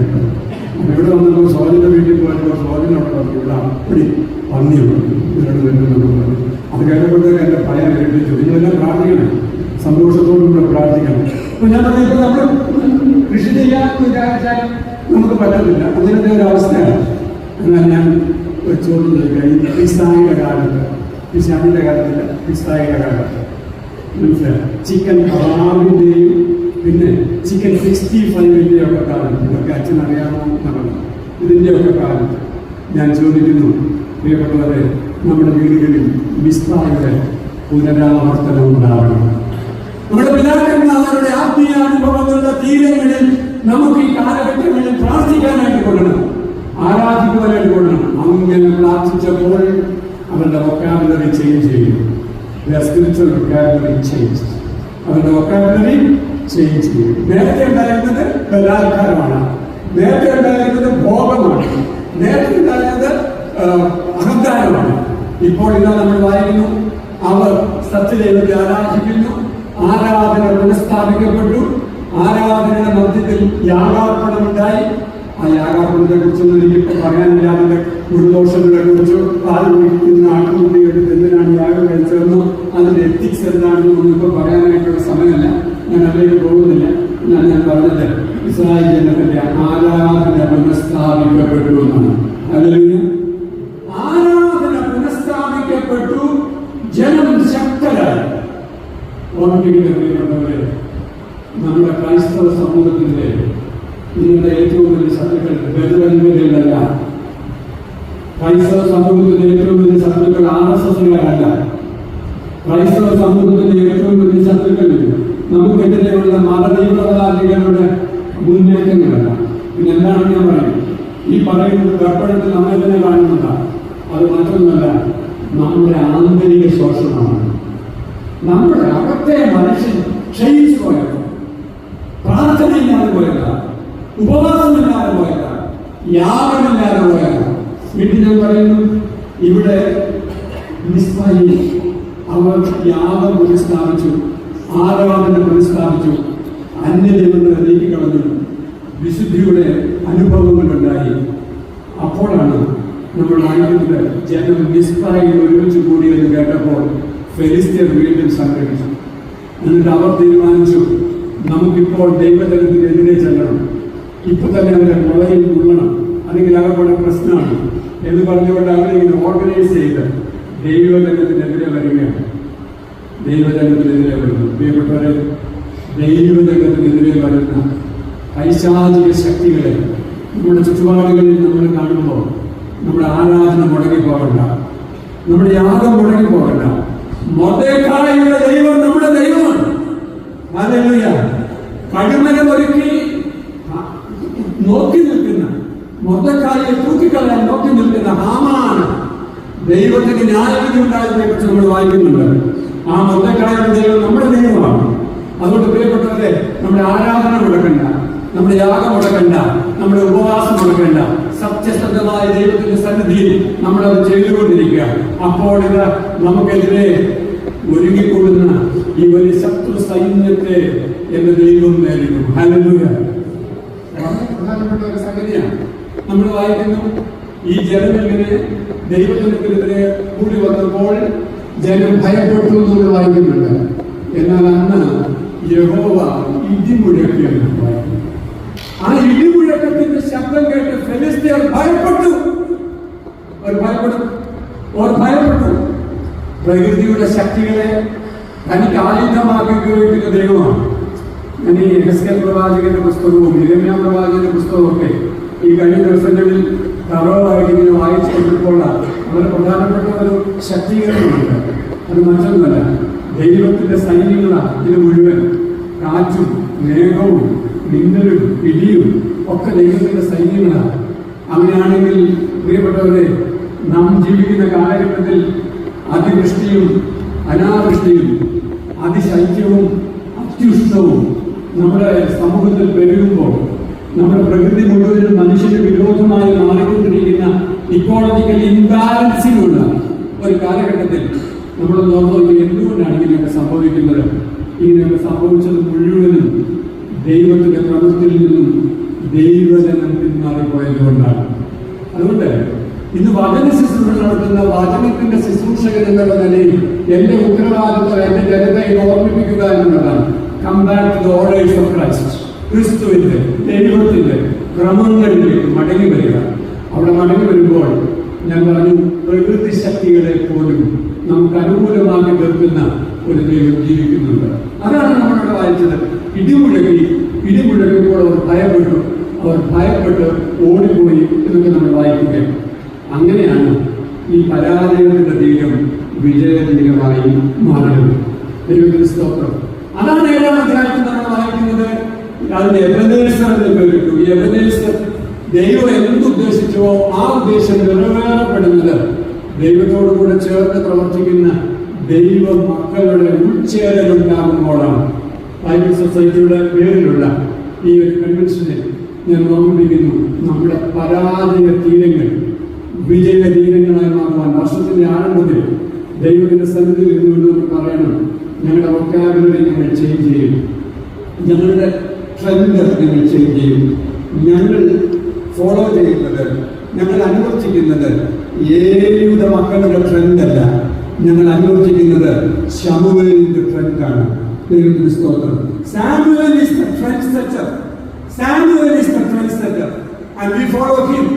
ഇവിടെ വന്നപ്പോൾ സോജൻ്റെ വീട്ടിൽ പോയപ്പോൾ സോജനോട് പറഞ്ഞു, ഇവിടെ അപ്പടി പന്നിയുണ്ട് ഇവരോട് വരുന്നുണ്ടെന്ന് പറഞ്ഞു. അത് കേട്ടപ്പോഴത്തേക്ക് എൻ്റെ ഭയം കേട്ടിച്ചു. ഇതെല്ലാം പ്രാർത്ഥിക്കണം, സന്തോഷത്തോടുകൂടെ പ്രാർത്ഥിക്കണം. അപ്പോൾ ഞാൻ പറഞ്ഞു, ഇപ്പോൾ നമ്മൾ കൃഷി ചെയ്യാമെന്ന് വിചാരിച്ചാൽ നമുക്ക് പറ്റത്തില്ല, അതിനത്തെ ഒരു അവസ്ഥയാണ്. എന്നാൽ ഞാൻ ഒരു ചോദ്യം ചോദിക്കാം, ഈ പിസ്തായുടെ കാലത്ത്, പിശാചിൻ്റെ കാലത്തില്ല, പിസ്തായുടെ കാലത്ത് മനസ്സിലായി, ചിക്കൻ കബാബിൻ്റെയും പിന്നെ ചിക്കൻ 65-ൻ്റെയും ഒക്കെ കാലത്ത്, ഇതൊക്കെ അച്ഛൻ അറിയാമോ എന്നാണ്, ഇതിൻ്റെയൊക്കെ കാലത്ത് ഞാൻ ചോദിക്കുന്നു, പ്രിയപ്പെട്ടവരെ, നമ്മുടെ വീടുകളിൽ മിസ്തായുടെ പുനരാവർത്തനം ഉണ്ടാവണം. നമ്മുടെ പിതാക്കന്മാരുടെ ആത്മീയ അനുഭവങ്ങളുടെ തീരങ്ങളിൽ നമുക്ക് ഈ കാലഘട്ടങ്ങളിൽ പ്രാർത്ഥിക്കാനായിട്ട് കൊള്ളണം, ആരാധിക്കുവാനായിട്ട് കൊള്ളണം. അങ്ങനെ പ്രാർത്ഥിച്ചപ്പോൾ അവരുടെ വൊക്കാബുലറി ചേഞ്ച് ചെയ്യും. സ്പിരിച്വൽ വൊക്കാബുലറി ചേഞ്ച്, അവരുടെ വൊക്കാബുലറി ചേഞ്ച് ചെയ്യും. നേരത്തെ ഉണ്ടായിരുന്നത് ബലാത്കാരമാണ്, നേരത്തെ ഉണ്ടായിരുന്നത് ഭോഗമാണ്, നേരത്തെ ഉണ്ടായിരുന്നത് അഹങ്കാരമാണ്. ഇപ്പോൾ ഇതാ നമ്മൾ വായിക്കുന്നു, അവർ സത്യദൈവത്തെ ആരാധിക്കുന്നു, ആരാധന പുനഃസ്ഥാപിക്കപ്പെട്ടു, ആരാധനയുടെ മധ്യത്തിൽ യാഗാർപ്പണമുണ്ടായി. ആ യാഗാർപ്പണത്തെ കുറിച്ചൊന്നും എനിക്കിപ്പോൾ പറയാനില്ല. അതിൻ്റെ ഗുരുദോഷങ്ങളെ കുറിച്ചോ പാൽ കുടിക്കുന്ന ആട്ടുകുട്ടിയുടെ എന്തിനാണ് യാഗം കഴിച്ചതെന്നോ അതിൻ്റെ എത്തിക്സ് എന്താണെന്നോ ഒന്നും ഇപ്പോൾ പറയാനായിട്ടുള്ള സമയമല്ല, ഞാൻ അതിലേക്ക് പോകുന്നില്ല. ഞാൻ പറഞ്ഞത് ഇസ്രായേൽ ജനത്തിന്റെ ആരാധന പുനഃസ്ഥാപിക്കപ്പെട്ടു എന്നാണ്. അല്ലെങ്കിൽ ആരാധന പുനഃസ്ഥാപിക്കപ്പെട്ടു, ജനം ശക്തരായി. ഓർമ്മിപ്പിക്കുന്നവരെ, നമ്മുടെ ക്രൈസ്തവ സമൂഹത്തിന്റെ ഇന്നത്തെ ഏറ്റവും വലിയ ശത്രുക്കൾ ബദലല്ല. ക്രൈസ്തവ സമൂഹത്തിന്റെ ഏറ്റവും വലിയ ശത്രുക്കൾ RSSകാരല്ല. ക്രൈസ്തവ സമൂഹത്തിന്റെ ഏറ്റവും വലിയ ശത്രുക്കൾ നമുക്കെതിരെയുള്ള മതതീവ്രവാദികളുടെ മുന്നേറ്റങ്ങളല്ല. പിന്നെ എന്താണ് ഞാൻ പറയുന്നത്? ഈ പറയുന്നത് ദർപ്പണത്തിൽ നമ്മെ തന്നെ കാണുന്നതാണ്. അത് മറ്റൊന്നല്ല, നമ്മുടെ ആന്തരിക ശോഷണമാണ്. നമ്മുടെ അകത്തെ മനുഷ്യൻ ക്ഷയിച്ചു പോയത്, പ്രാർത്ഥനയില്ലാതെ പോയതാ, ഉപവാസമില്ലാതെ പോയതാ, യാഗമില്ലാതെ പോയതാ. വീട്ടിൽ ഞാൻ പറയുന്നു, ഇവിടെ മിസ്ബായിൽ അവർ യാഗം പുനഃസ്ഥാപിച്ചു, ആരാധന പുനഃസ്ഥാപിച്ചു, അന്യദൈവങ്ങളെ നീക്കിക്കളഞ്ഞു, വിശുദ്ധിയുടെ അനുഭവങ്ങളുണ്ടായി. അപ്പോഴാണ് നമ്മൾ വായിക്കുന്നത്, ജനം മിസ്ബായിൽ ഒരുമിച്ച് കൂടിയെന്ന് കേട്ടപ്പോൾ ഫെലിസ്ത്യർ വീണ്ടും സംഘടിച്ചു. എന്നിട്ട് അവർ തീരുമാനിച്ചു, നമുക്കിപ്പോൾ ദൈവജനത്തിനെതിരെ ചെല്ലണം, ഇപ്പൊ തന്നെ അവരെ മുളയിൽ കൊള്ളണം, അല്ലെങ്കിൽ അവരുടെ പ്രശ്നമാണ് എന്ന് പറഞ്ഞുകൊണ്ട് അവരിങ്ങനെ ഓർഗനൈസ് ചെയ്ത് ദൈവജനത്തിനെതിരെ വരികയാണ്. ദൈവജനത്തിനെതിരെ വരുന്നു. പ്രിയപ്പെട്ടവരെ, ദൈവജനത്തിനെതിരെ വരുന്ന പൈശാചിക ശക്തികളെ നമ്മുടെ ചുറ്റുപാടുകളിൽ നമ്മൾ കാണുമ്പോൾ നമ്മുടെ ആരാധന മുടങ്ങിപ്പോകണ്ട, നമ്മുടെ യാഗം മുടങ്ങിപ്പോകണ്ട. മൊർദെഖായിയുടെ ദൈവം നമ്മുടെ ദൈവമാണ്. ഹല്ലേലൂയ. കടുമരമൊരുക്കി നോക്കി നിൽക്കുന്ന, മൊർദെഖായിയെ തൂക്കിക്കളയാൻ നോക്കി നിൽക്കുന്ന ഹാമാണ് ദൈവത്തിന് ന്യായവിധി ഉണ്ടായതിനെ കുറിച്ച് നമ്മൾ വായിക്കുന്നുണ്ട്. ആ മൊർദെഖായിയുടെ ദൈവം നമ്മുടെ ദൈവമാണ്. അതുകൊണ്ട് പ്രിയപ്പെട്ടവരെ, നമ്മുടെ ആരാധന മുടക്കണ്ട, നമ്മുടെ യാഗം മുടക്കണ്ട, നമ്മുടെ ഉപവാസം മുടക്കണ്ട. സത്യസന്ധമായ ദൈവത്തിന്റെ സന്നിധിയിൽ നമ്മളത് ചെയ്തുകൊണ്ടിരിക്കുക. അപ്പോൾ ഇത് നമുക്കെതിരെ ഒരുങ്ങിക്കൊള്ളുന്ന ഈ വലിയ ശത്രു സൈന്യത്തെ എന്റെ ദൈവം നേരിടും. ഹല്ലേലൂയ. പ്രധാനപ്പെട്ട ഒരു സംഗതിയാണ്. നമ്മൾ വായിക്കുന്നു, ഈ ജനമെങ്ങനെ ദൈവജനത്തിനെതിരെ കൂടി വന്നപ്പോൾ ജനം ഭയപ്പെട്ടു എന്ന് വായിക്കുന്നുണ്ട്. എന്നാൽ അന്ന് യഹോവ ഇടിമുഴക്കിയെന്ന് വായിക്കുന്നു. ആ ഇടിമുഴക്കത്തിന്റെ ശബ്ദം കേട്ട് ഫെലിസ്ത്യർ ഭയപ്പെട്ടു. ഭയപ്പെട്ടു. പ്രകൃതിയുടെ ശക്തികളെ തനിക്ക് ആയുധമാക്കി ഉപയോഗിക്കുന്ന ദൈവമാണ്. ഞാൻ ഈ എഹെസ്കേൽ പ്രവാചകന്റെ പുസ്തകവും യിരെമ്യാ പ്രവാചകന്റെ പുസ്തകവും ഒക്കെ ഈ കഴിഞ്ഞ ദിവസങ്ങളിൽ തറവായിട്ട് ഇങ്ങനെ വായിച്ചു കൊണ്ടിരിപ്പോൾ വളരെ പ്രധാനപ്പെട്ട ഒരു ശക്തീകരണമുണ്ട്. അത് മറ്റൊന്നുമല്ല, ദൈവത്തിന്റെ സൈന്യങ്ങളാണ് ഇത് മുഴുവൻ. കാറ്റും മേഘവും മിന്നലും ഇടിയും ഒക്കെ ദൈവത്തിന്റെ സൈന്യങ്ങളാണ്. അങ്ങനെയാണെങ്കിൽ പ്രിയപ്പെട്ടവരെ, നാം ജീവിക്കുന്ന കാലഘട്ടത്തിൽ അതിവൃഷ്ടിയും അനാവൃഷ്ടിയും അതിശൈത്യവും അത്യുഷ്ണവും നമ്മുടെ സമൂഹത്തിൽ പെരുകുമ്പോൾ നമ്മുടെ പ്രകൃതി മുഴുവനും മനുഷ്യന് വിരോധമായി മാറിക്കൊണ്ടിരിക്കുന്ന ഇക്കോളജിക്കൽ ഇംബാലൻസിനുള്ള ഒരു കാലഘട്ടത്തിൽ നമ്മൾ നോക്കുന്നത് എന്തുകൊണ്ടാണ് ഇങ്ങനെയൊക്കെ സംഭവിക്കുന്നത്? ഇങ്ങനെയൊക്കെ സംഭവിച്ചത് മുഴുവനും ദൈവത്തിന്റെ ക്രമത്തിൽ നിന്നും ദൈവജനം പിന്മാറിപ്പോയതുകൊണ്ടാണ്. അതുകൊണ്ട് ഇന്ന് വചന ശുശ്രൂഷ നടത്തുന്ന വചനത്തിന്റെ ശുശ്രൂഷകൻ എന്നുള്ള നിലയിൽ എന്റെ ഉത്തരവാദിത്വം എന്റെ ജനതയെ ഓർമ്മിപ്പിക്കുക എന്നുള്ളതാണ്. Come back to the orders of Christ. ക്രിസ്തുവിന്റെ ദൈവത്തിന്റെ ക്രമങ്ങളിലേക്ക് മടങ്ങി വരിക. അവിടെ മടങ്ങി വരുമ്പോൾ ഞാൻ പറഞ്ഞു, പ്രകൃതി ശക്തികളെ പോലും നമുക്ക് അനുകൂലമാക്കി തീർക്കുന്ന ഒരു ദൈവം ജീവിക്കുന്നുണ്ട്. അതാണ് നമ്മളിവിടെ വായിച്ചത്. ഇടിമുഴക്കിയപ്പോൾ അവർ ഭയപ്പെട്ട് ഓടിപ്പോയി എന്നൊക്കെ നമ്മൾ വായിക്കുകയാണ്. അങ്ങനെയാണ് ഈ പരാജയത്തിന്റെ തീരം വിജയതീരമായി മാറുന്നത്. ദൈവത്തിന്റെ സ്തോത്രം. അതാണ് 7-ാം അധ്യായത്തിൽ നമ്മൾ വായിക്കുന്നത്. അതിന്റെ എബനേസർ എന്ന് പേരിട്ടു. ഈ എബനേസർ ദൈവം എന്തുദ്ദേശിച്ചോ ആ ഉദ്ദേശം നിറവേറപ്പെടുന്നത് ദൈവത്തോടു കൂടെ ചേർന്ന് പ്രവർത്തിക്കുന്ന ദൈവ മക്കളുടെ ഉൾച്ചേരലുണ്ടാകുമ്പോഴാണ്. ബൈബിൾ സൊസൈറ്റിയുടെ പേരിലുള്ള ഈ ഒരു കൺവെൻഷനെ ഞാൻ ഓർമ്മിപ്പിക്കുന്നു. നമ്മുടെ പരാജയ തീരങ്ങൾ വിജയ തീരങ്ങളായി മാറുവാൻ വർഷത്തിന്റെ ആരംഭത്തിൽ ദൈവത്തിന്റെ സന്നിധിയിൽ ഇരുന്നുകൊണ്ട് നമ്മൾ പറയണം, ഞങ്ങളുടെ വൊക്കാബുലറി ഞങ്ങൾ ചേഞ്ച് ചെയ്യും, ഞങ്ങളുടെ ട്രെൻഡ് ഞങ്ങൾ ചേഞ്ച് ചെയ്യും. ഞങ്ങൾ ഫോളോ ചെയ്യുന്നത്, ഞങ്ങൾ അനുവർത്തിക്കുന്നത് ഏഴുത മക്കളുടെ ട്രെൻഡല്ല, ഞങ്ങൾ അനുവർത്തിക്കുന്നത് ശമൂവേലിന്റെ ട്രെൻഡാണ്. ദൈവത്തിന്റെ സ്തോത്രം. Samuel is the trendsetter. Samuel is the trendsetter and we follow him.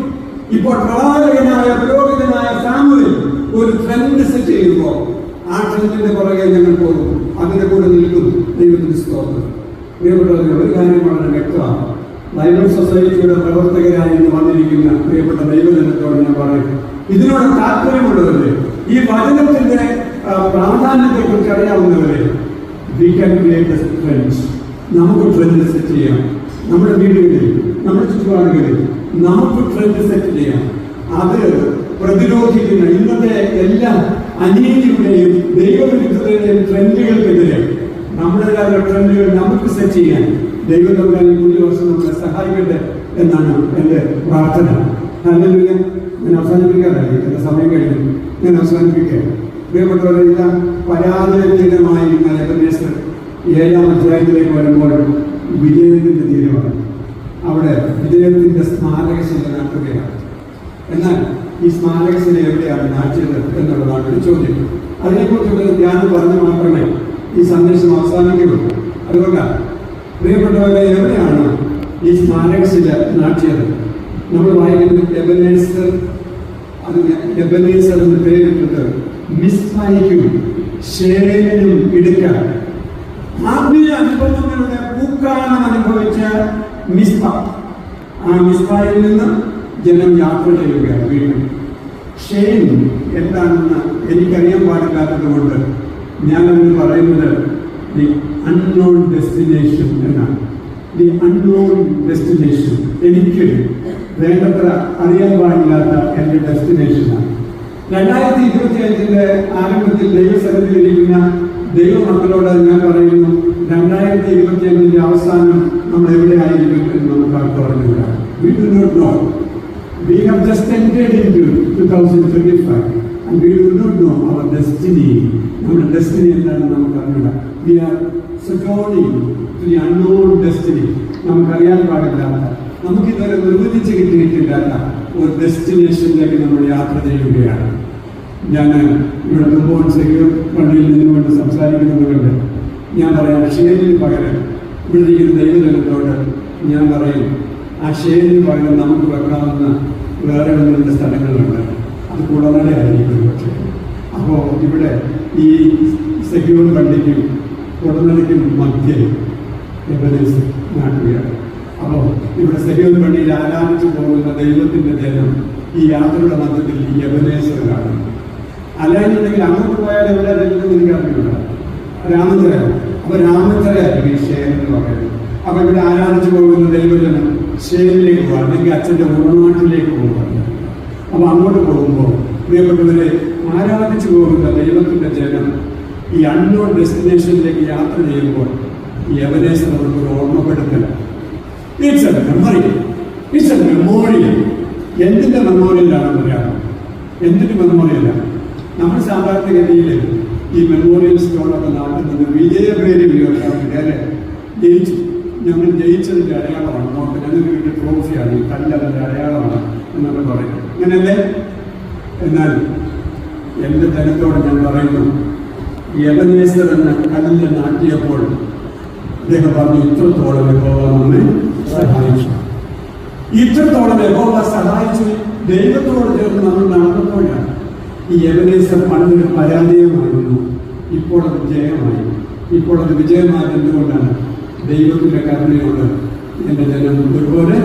ഇപ്പോൾ പ്രവാചകനായ പുരോഹിതനായ സാമുവേൽ ഒരു ട്രെൻഡ് സെറ്റ് ചെയ്യുമ്പോൾ ആ ട്രെൻഡിന്റെ പുറകെ ഞങ്ങൾ പോകും, അതിന്റെ കൂടെ നിൽക്കും. ദൈവത്തിന്റെ സ്തോത്രം. പ്രിയപ്പെട്ടവരെ, ഒരു കാര്യം വളരെ വ്യക്തമാണ്. ബൈബിൾ സൊസൈറ്റിയുടെ പ്രവർത്തകരായി ഇന്ന് വന്നിരിക്കുന്ന പ്രിയപ്പെട്ട ദൈവജനത്തോട് ഞാൻ പറയും, ഇതിനോട് താല്പര്യമുള്ളവരെ, ഈ വചനത്തിന്റെ പ്രാധാന്യത്തെ കുറിച്ച് അറിയാവുന്നവരെ, we can create the trends. നമുക്ക് ട്രെൻഡ് സെറ്റ് ചെയ്യാം. നമ്മുടെ വീടുകളിൽ, നമ്മുടെ ചുറ്റുപാടുകളിൽ നമുക്ക് ട്രെൻഡ് സെറ്റ് ചെയ്യാം. അത് പ്രതിരോധിക്കുന്ന ഇന്നത്തെ എല്ലാ അനീതിയുടെയും ദൈവവിരുദ്ധതയുടെയും ട്രെൻഡുകൾക്കെതിരെ നമ്മുടേതായ ട്രെൻഡുകൾ നമുക്ക് സെറ്റ് ചെയ്യാൻ ദൈവം തമ്മിൽ ഈ വർഷം നമ്മളെ സഹായിക്കട്ടെ എന്നാണ് എൻ്റെ പ്രാർത്ഥന. ഹല്ലേലൂയ. ഞാൻ അവസാനിപ്പിക്കാറായി, എൻ്റെ സമയം കഴിഞ്ഞു. ഞാൻ അവസാനിപ്പിക്കുക. പ്രിയപ്പെട്ടവരെ, ഇതാ പരാജയതീരമായിരുന്ന എബനേസർ 7-ാം അധ്യായത്തിലേക്ക് വരുമ്പോൾ വിജയത്തിന്റെ തീരമാണ്. അവിടെ വിജയത്തിന്റെ സ്മാരകശില നാട്ടുകയാണ്. എന്നാൽ ഈ സ്മാരകശില എവിടെയാണ് നാട്ടിയത് എന്നുള്ളതാണ് ഒരു ചോദ്യം. അതിനെക്കുറിച്ചുള്ള ധ്യാനം പറഞ്ഞ് മാത്രമേ ഈ സന്ദേശം അവസാനിക്കുകയുള്ളൂ. അതുകൊണ്ടാണ് പ്രിയപ്പെട്ടവരെ, എവിടെയാണ് ഈ സ്മാരകശില നാട്ടിയത്? നമ്മൾ വായിക്കുന്നത് എബനേസർ, അതിന് എബനേസർ എന്ന് പേരിട്ടിട്ട് മിസ്ബായിക്കും ശേലിനും ഇടുക്കാൻ ആത്മീയ അനുഭവങ്ങളുടെ പൂക്കാലം അനുഭവിച്ച മിസ്ബ, ആ മിസ്ബായിൽ നിന്ന് ജനം യാത്ര ചെയ്യുകയാണ് വീണ്ടും. ഷെയിൻ എന്താണെന്ന് എനിക്കറിയാൻ പാടില്ലാത്തത് കൊണ്ട് ഞാനതിന് പറയുന്നത് ദി അൺനോൺ ഡെസ്റ്റിനേഷൻ എന്നാണ്. ദി അൺനോൺ ഡെസ്റ്റിനേഷൻ, എനിക്ക് വേണ്ടത്ര അറിയാൻ പാടില്ലാത്ത എൻ്റെ ഡെസ്റ്റിനേഷനാണ്. 2025 ആരംഭത്തിൽ ദൈവസന്നിധിയിലിരിക്കുന്ന ദൈവമക്കളോട് ഞാൻ പറയുന്നു, 2025 അവസാനം നമ്മൾ എവിടെ ആയിരിക്കും എന്ന് നമുക്ക് ആർക്കും അറിഞ്ഞില്ല. We do not know. We have just entered into 2025 and we do not know our destiny. നമ്മുടെ ഡെസ്റ്റിനി എന്താണെന്ന് നമുക്ക് അറിയില്ല. We are sojourning to the unknown destiny. നമുക്കറിയാൻ പാടില്ലാത്ത, നമുക്കിതുവരെ നിർവചിച്ച് കിട്ടിയിട്ടില്ലാത്ത ഒരു ഡെസ്റ്റിനേഷനിലേക്ക് നമ്മൾ യാത്ര ചെയ്യുകയാണ്. ഞാൻ ഇവിടെ തുമ്പോൺ സെക്യൂർ പള്ളിയിൽ നിന്നുകൊണ്ട് സംസാരിക്കുന്നത് കൊണ്ട് ഞാൻ പറയാം, ഷേലിന് പകരം ഇവിടെ ഇരിക്കുന്ന ദൈവജനത്തോട് ഞാൻ പറയും, ആ ഷേലിന് പകരം നമുക്ക് വെക്കാവുന്ന വേറെ 1-2 സ്ഥലങ്ങളുണ്ട്. അത് കൂടാതെ ആയിരിക്കും പക്ഷേ. അപ്പോൾ ഇവിടെ ഈ സെക്യൂർ പള്ളിക്കും കുടനടിക്കും മധ്യേ എബനേസർ നാട്ടുകയാണ്. അപ്പോൾ ഇവിടെ സെക്യൂർ പള്ളിയിൽ ആരാധിച്ചു പോകുന്ന ദൈവത്തിന്റെ ജനം ഈ യാത്രയുടെ മധ്യത്തിൽ ഈ എബനേസർ കാണുന്നു. അല്ലാന്നുണ്ടെങ്കിൽ അങ്ങോട്ട് പോയാൽ എവിടെ നിൽക്കുന്നത് എനിക്ക് അറിയില്ല. രാമചര, അപ്പൊ രാമചരയായിരിക്കും ഈ ഷേർ എന്ന് പറയുന്നത്. അപ്പൊ ഇവിടെ ആരാധിച്ചു പോകുന്ന ദൈവജനം ഷേരിലേക്ക് പോകുക, അല്ലെങ്കിൽ അച്ഛൻ്റെ ഉൾനാട്ടിലേക്ക് പോകുക. അപ്പൊ അങ്ങോട്ട് പോകുമ്പോൾ പ്രിയപ്പെട്ടവരെ, ആരാധിച്ചു പോകുന്ന ദൈവത്തിന്റെ ജനം ഈ അൺനോൺ ഡെസ്റ്റിനേഷനിലേക്ക് യാത്ര ചെയ്യുമ്പോൾ ഈ എബനേസർ അവർക്ക് ഓർമ്മപ്പെടുത്തല. It's a memory, it's a memorial. എന്തിന്റെ മെമ്മോറിയലാണെന്ന് അറിയാം? എന്തിന്റെ മെമ്മോറിയലാണ്? നമ്മൾ സാധാരണഗതിയിൽ ഈ മെമ്മോറിയൽ സ്റ്റോണൊക്കെ നടത്തുന്നത് വിജയപേര് ഉയർത്താൻ വേണ്ടി, അല്ലെ? ജയിച്ചു, ഞങ്ങൾ ജയിച്ചതിൻ്റെ അടയാളമാണ്, നോക്ക് ഞങ്ങൾക്ക് കിട്ടിയ ട്രോഫിയാണ്, ഈ കല്ല് അതിൻ്റെ അടയാളമാണ് എന്നൊക്കെ പറയും. അങ്ങനെയല്ലേ? എന്നാൽ എൻ്റെ ജനത്തോട് ഞാൻ പറയുന്നു, എബനേസർ എന്ന കല്ല് നാട്ടിയപ്പോൾ അദ്ദേഹം പറഞ്ഞു, ഇത്രത്തോളം യഹോവ നമ്മെ സഹായിച്ചു, ഇത്രത്തോളം യഹോവ സഹായിച്ചു. ദൈവത്തോട് ചേർന്ന് നമ്മൾ നടന്നപ്പോഴാണ്. ഈ എബനേസർ പണ്ടൊരു പരാജയമായിരുന്നു, ഇപ്പോൾ അത് ജയമായി. ഇപ്പോൾ അത് വിജയമായത് എന്തുകൊണ്ടാണ്? ദൈവത്തിൻ്റെ കരുണയോട് എൻ്റെ ജനം ഒരുപോലെ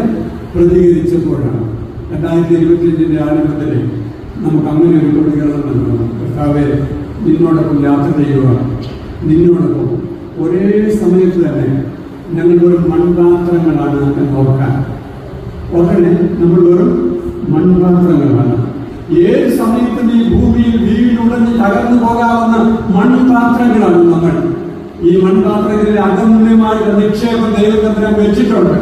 പ്രതികരിച്ചപ്പോഴാണ്. 2025 ആരംഭത്തിലെ നമുക്ക് അങ്ങനെ ഒരു പ്രതികരണം നൽകണം. കർത്താവേ, നിന്നോടൊപ്പം യാത്ര ചെയ്യുക, നിന്നോടൊപ്പം ഒരേ സമയത്ത് തന്നെ ഞങ്ങൾ വെറും മൺപാത്രങ്ങളാണ് എന്ന് ഓർക്കാൻ. ഉടനെ നമ്മൾ വെറും മൺപാത്രങ്ങളാണ്. ഏത് സമയത്തും ഈ ഭൂമിയിൽ വീടിനുടഞ്ഞ് തകർന്നു പോകാവുന്ന മൺപാത്രങ്ങളാണ് നമ്മൾ. ഈ മൺപാത്രങ്ങളിൽ അഗമ്യമായ നിക്ഷേപം ദൈവതന്ത്രം വെച്ചിട്ടുണ്ട്.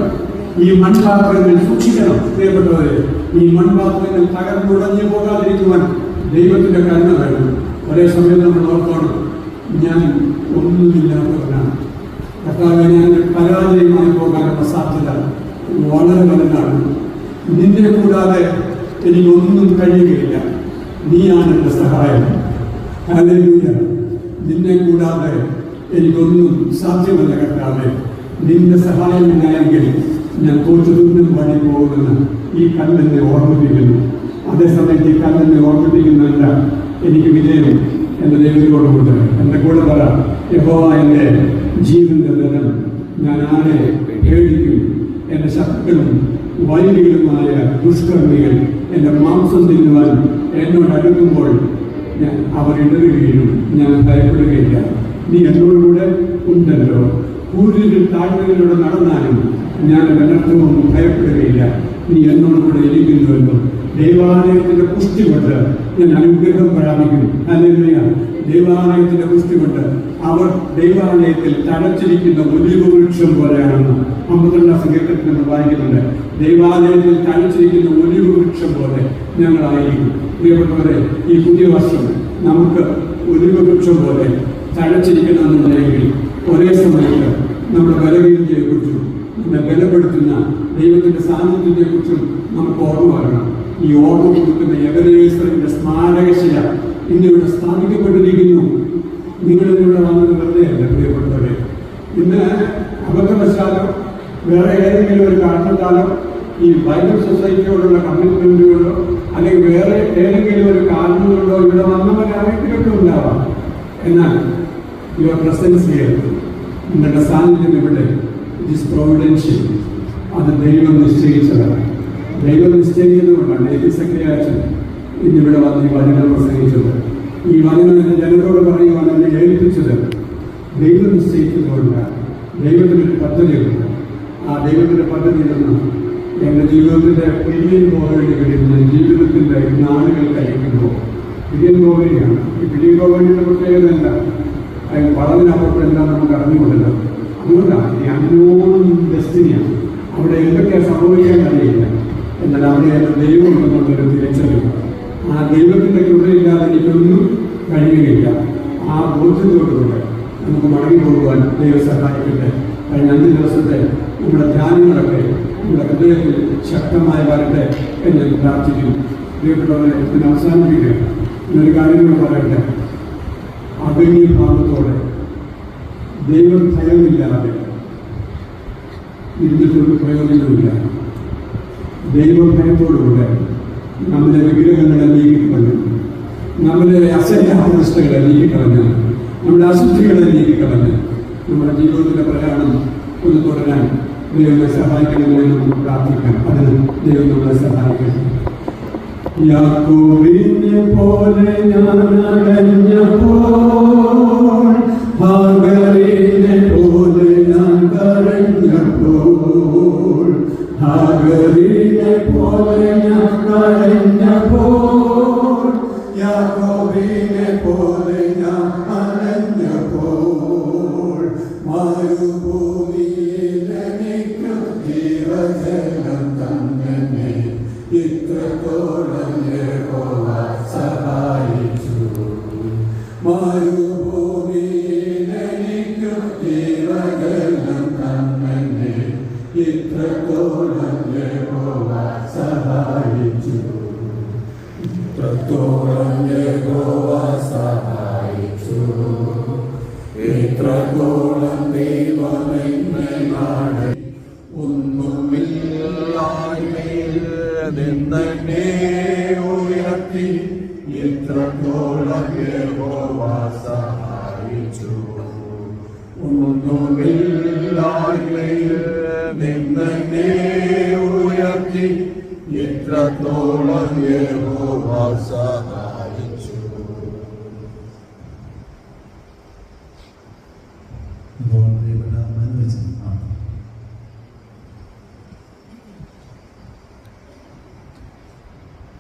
ഈ മൺപാത്രങ്ങൾ സൂക്ഷിക്കണം പ്രിയപ്പെട്ടവരെ. ഈ മൺപാത്രങ്ങൾ തകർന്നുടഞ്ഞു പോകാതിരിക്കുവാൻ ദൈവത്തിന്റെ കരുണ വേണം. ഒരേ സമയം നമ്മൾ ഓർത്തോണം, ഞാൻ ഒന്നുമില്ലാത്തവനാണ്. കർത്താവേ, ഞാൻ പരാജയമായി പോകാനുള്ള സാധ്യത വളരെ വലുതാണ്. നിന്നെ കൂടാതെ എനിക്കൊന്നും കഴിയുകയില്ല. നീയാണ് എൻ്റെ സഹായം. ഹല്ലേലൂയ. നിന്നെ കൂടാതെ എനിക്കൊന്നും സാധ്യമല്ല കർത്താവേ. നിന്റെ സഹായമില്ലായെങ്കിൽ ഞാൻ തോറ്റുതുന്നും വഴി പോകുമെന്ന് ഈ കല്ലെന്നെ ഓർമ്മിപ്പിക്കുന്നു. അതേസമയത്ത് ഈ കല്ലെന്നെ ഓർമ്മിപ്പിക്കുന്നില്ല, എനിക്ക് വിജയം എൻ്റെ ദൈവത്തോടുകൊണ്ട്. എൻ്റെ കൂടെ പറ, യഹോവ എൻ്റെ ജീവന്റെ ബലം, ഞാൻ ആരെ പേടിക്കും? എൻ്റെ ശത്രുക്കളും വൈരികളുമായ ദുഷ്കർമ്മികൾ എൻ്റെ മാംസം തിന്നുവാൻ എന്നോട് അടുക്കുമ്പോൾ അവർ ഇടറുകയും ഞാൻ ഭയപ്പെടുകയില്ല. നീ എന്നോടുകൂടെ ഉണ്ടല്ലോ. കൂരിൽ താഴ്വരയിലൂടെ നടന്നാലും ഞാൻ അനർത്ഥവും ഭയപ്പെടുകയില്ല. നീ എന്നോടുകൂടെ ഇരിക്കുന്നുവെന്നും ദൈവാലയത്തിന്റെ പുഷ്ടി കൊണ്ട് ഞാൻ അനുഗ്രഹം പ്രാപിക്കും. ഹല്ലേലൂയ. ദൈവാലയത്തിന്റെ പുഷ്ടി കൊണ്ട് അവർ ദൈവാലയത്തിൽ തഴച്ചിരിക്കുന്ന ഒലിവ് വൃക്ഷം പോലെയാണെന്ന് 52 സങ്കീർത്തനത്തിൽ നമ്മൾ വായിക്കുന്നുണ്ട്. ദൈവാലയത്തിൽ തഴച്ചിരിക്കുന്ന ഒലിവ് വൃക്ഷം പോലെ ഞങ്ങളായിരിക്കും. പ്രിയപ്പെട്ടവരെ, ഈ പുതിയ വർഷം നമുക്ക് ഒലിവ് വൃക്ഷം പോലെ തഴച്ചിരിക്കണമെന്നുണ്ടെങ്കിൽ ഒരേ സമയത്ത് നമ്മുടെ ബലഹീനതയെക്കുറിച്ചും നമ്മെ ബലപ്പെടുത്തുന്ന ദൈവത്തിന്റെ സാന്നിധ്യത്തെക്കുറിച്ചും നമുക്ക് ഓർമ്മ വരണം. ഈ ഓർമ്മ കൊടുക്കുന്ന എബനേസറിന്റെ സ്മാരകശില ഇന്നിവിടെ സ്ഥാപിക്കപ്പെട്ടിരിക്കുന്നു. നിങ്ങളിവിടെ വന്നത് വെറുതെയല്ല പ്രിയപ്പെട്ടവരെ. ഇന്ന് അബദ്ധവശാലോ വേറെ ഏതെങ്കിലും ഒരു കാരണത്താലോ ഈ ബൈബിൾ സൊസൈറ്റിയോടുള്ള കമ്മിറ്റ്മെന്റുകളോ അല്ലെങ്കിൽ വേറെ ഏതെങ്കിലും ഒരു കാരണങ്ങളോ ഇവിടെ വന്നവരാരെങ്കിലൊക്കെ ഉണ്ടാവാം. എന്നാൽ യുവർ പ്രസൻസ് ഹിയർ, നിങ്ങളുടെ സാന്നിധ്യം ഇവിടെ, ഇറ്റ് ഈസ് പ്രൊവിഡൻഷ്യൽ. അത് ദൈവം നിശ്ചയിച്ചതാണ്. ദൈവം നിശ്ചയിക്കുന്നതുകൊണ്ടാണ് എലിസക്കിയാച്ചൻ ഇന്നിവിടെ വന്ന് ഈ വചനം പ്രസംഗിച്ചത്. ഈ വചനം എന്റെ ജനത്തോട് പറയുവാൻ എന്നെ ഏൽപ്പിച്ചത് ദൈവം നിശ്ചയിച്ചതുകൊണ്ടാണ്. ദൈവത്തിനൊരു പദ്ധതിയുണ്ട്. ആ ദൈവത്തിന്റെ പദ്ധതിയിൽ നിന്ന് എൻ്റെ ജീവിതത്തിന്റെ പിരിയൻ പോകേണ്ടി വരുന്ന ജീവിതത്തിന്റെ നാളുകൾ കഴിക്കുമ്പോൾ പിരിയൻ പോവുകയാണ്. ഈ പിരിയൻ പോകേണ്ടിയുടെ പ്രത്യേകത എന്താ? വളവിനപ്പുറത്ത് എന്താ നമുക്ക് അറിഞ്ഞുകൊണ്ടല്ലോ. അതുകൊണ്ടാണ് ഈ അന്നോൺ ഡെസ്റ്റിനിയാണ്. അവിടെ എന്തൊക്കെയാണ് സംഭവിക്കാൻ കഴിയില്ല. എന്നാൽ അവിടെ ദൈവം ഉണ്ടെന്നുള്ളൊരു തിരിച്ചറിവ്. ആ ദൈവത്തിന്റെ കൃപയില്ലാതെ എനിക്കൊന്നും കഴിയുകയില്ല. ആ ബോധ്യത്തോടുകൂടെ നമുക്ക് മടങ്ങി പോകുവാൻ ദൈവം സഹായിക്കട്ടെ. കഴിഞ്ഞ 5 ദിവസത്തെ നമ്മുടെ ധ്യാനങ്ങളൊക്കെ നമ്മുടെ ഹൃദയത്തിൽ ശക്തമായി വരട്ടെ എന്ന് പ്രാർത്ഥിക്കുന്നു. പ്രിയപ്പെട്ടവരെ, ഇതിന് അവസാനിപ്പിക്കുക. എന്നൊരു കാര്യങ്ങൾ പറയട്ടെ. അഭിനയ ഭാവത്തോടെ ദൈവം ഭയമില്ലാതെ ഇരുന്നിട്ടൊരു പ്രയോജനമില്ല. ദൈവഭയത്തോടുകൂടെ നമ്മുടെ വിഗ്രഹങ്ങളെ നീക്കിക്കളഞ്ഞു, നമ്മുടെ അസഹ്യാവസ്ഥകളെ നീക്കിക്കളഞ്ഞ്, നമ്മുടെ അശുദ്ധികളെ നീക്കിക്കളഞ്ഞ് നമ്മുടെ ജീവിതത്തിൻ്റെ പ്രയാണം ഒന്ന് തുടരാൻ ദൈവത്തെ സഹായിക്കണമെന്ന് നമുക്ക് പ്രാർത്ഥിക്കാം. അതിന് ദൈവം നമ്മളെ സഹായിക്കണം. യാക്കോബിനെ പോലെ ഞാൻ അടഞ്ഞപ്പോൾ, ഹാഗറിനെ പോലെ ഞാൻ കരഞ്ഞപ്പോൾ, ഹാഗറിനെ പോലെ ഞാൻ കരഞ്ഞപ്പോൾ, യാക്കോബിനെ പോലെ ഞാൻ അലഞ്ഞപ്പോൾ, മരുഭൂമിയിൽ എനിക്ക് ജീവ ഇത്രത്തോളം യഹോവ സഹായിച്ചു, ഇത്രത്തോളം ദൈവം എന്നെ നാട് ഒന്നുമില്ലായ്മയിൽ നിന്നെ ഉയർത്തി, ഇത്രത്തോളം യഹോവ സഹായിച്ചു. ഒന്നുമില്ലായ്മയിൽ നിന്നെ ഉയർത്തി, ഇത്രത്തോളം യഹോവ സഹായിച്ചു.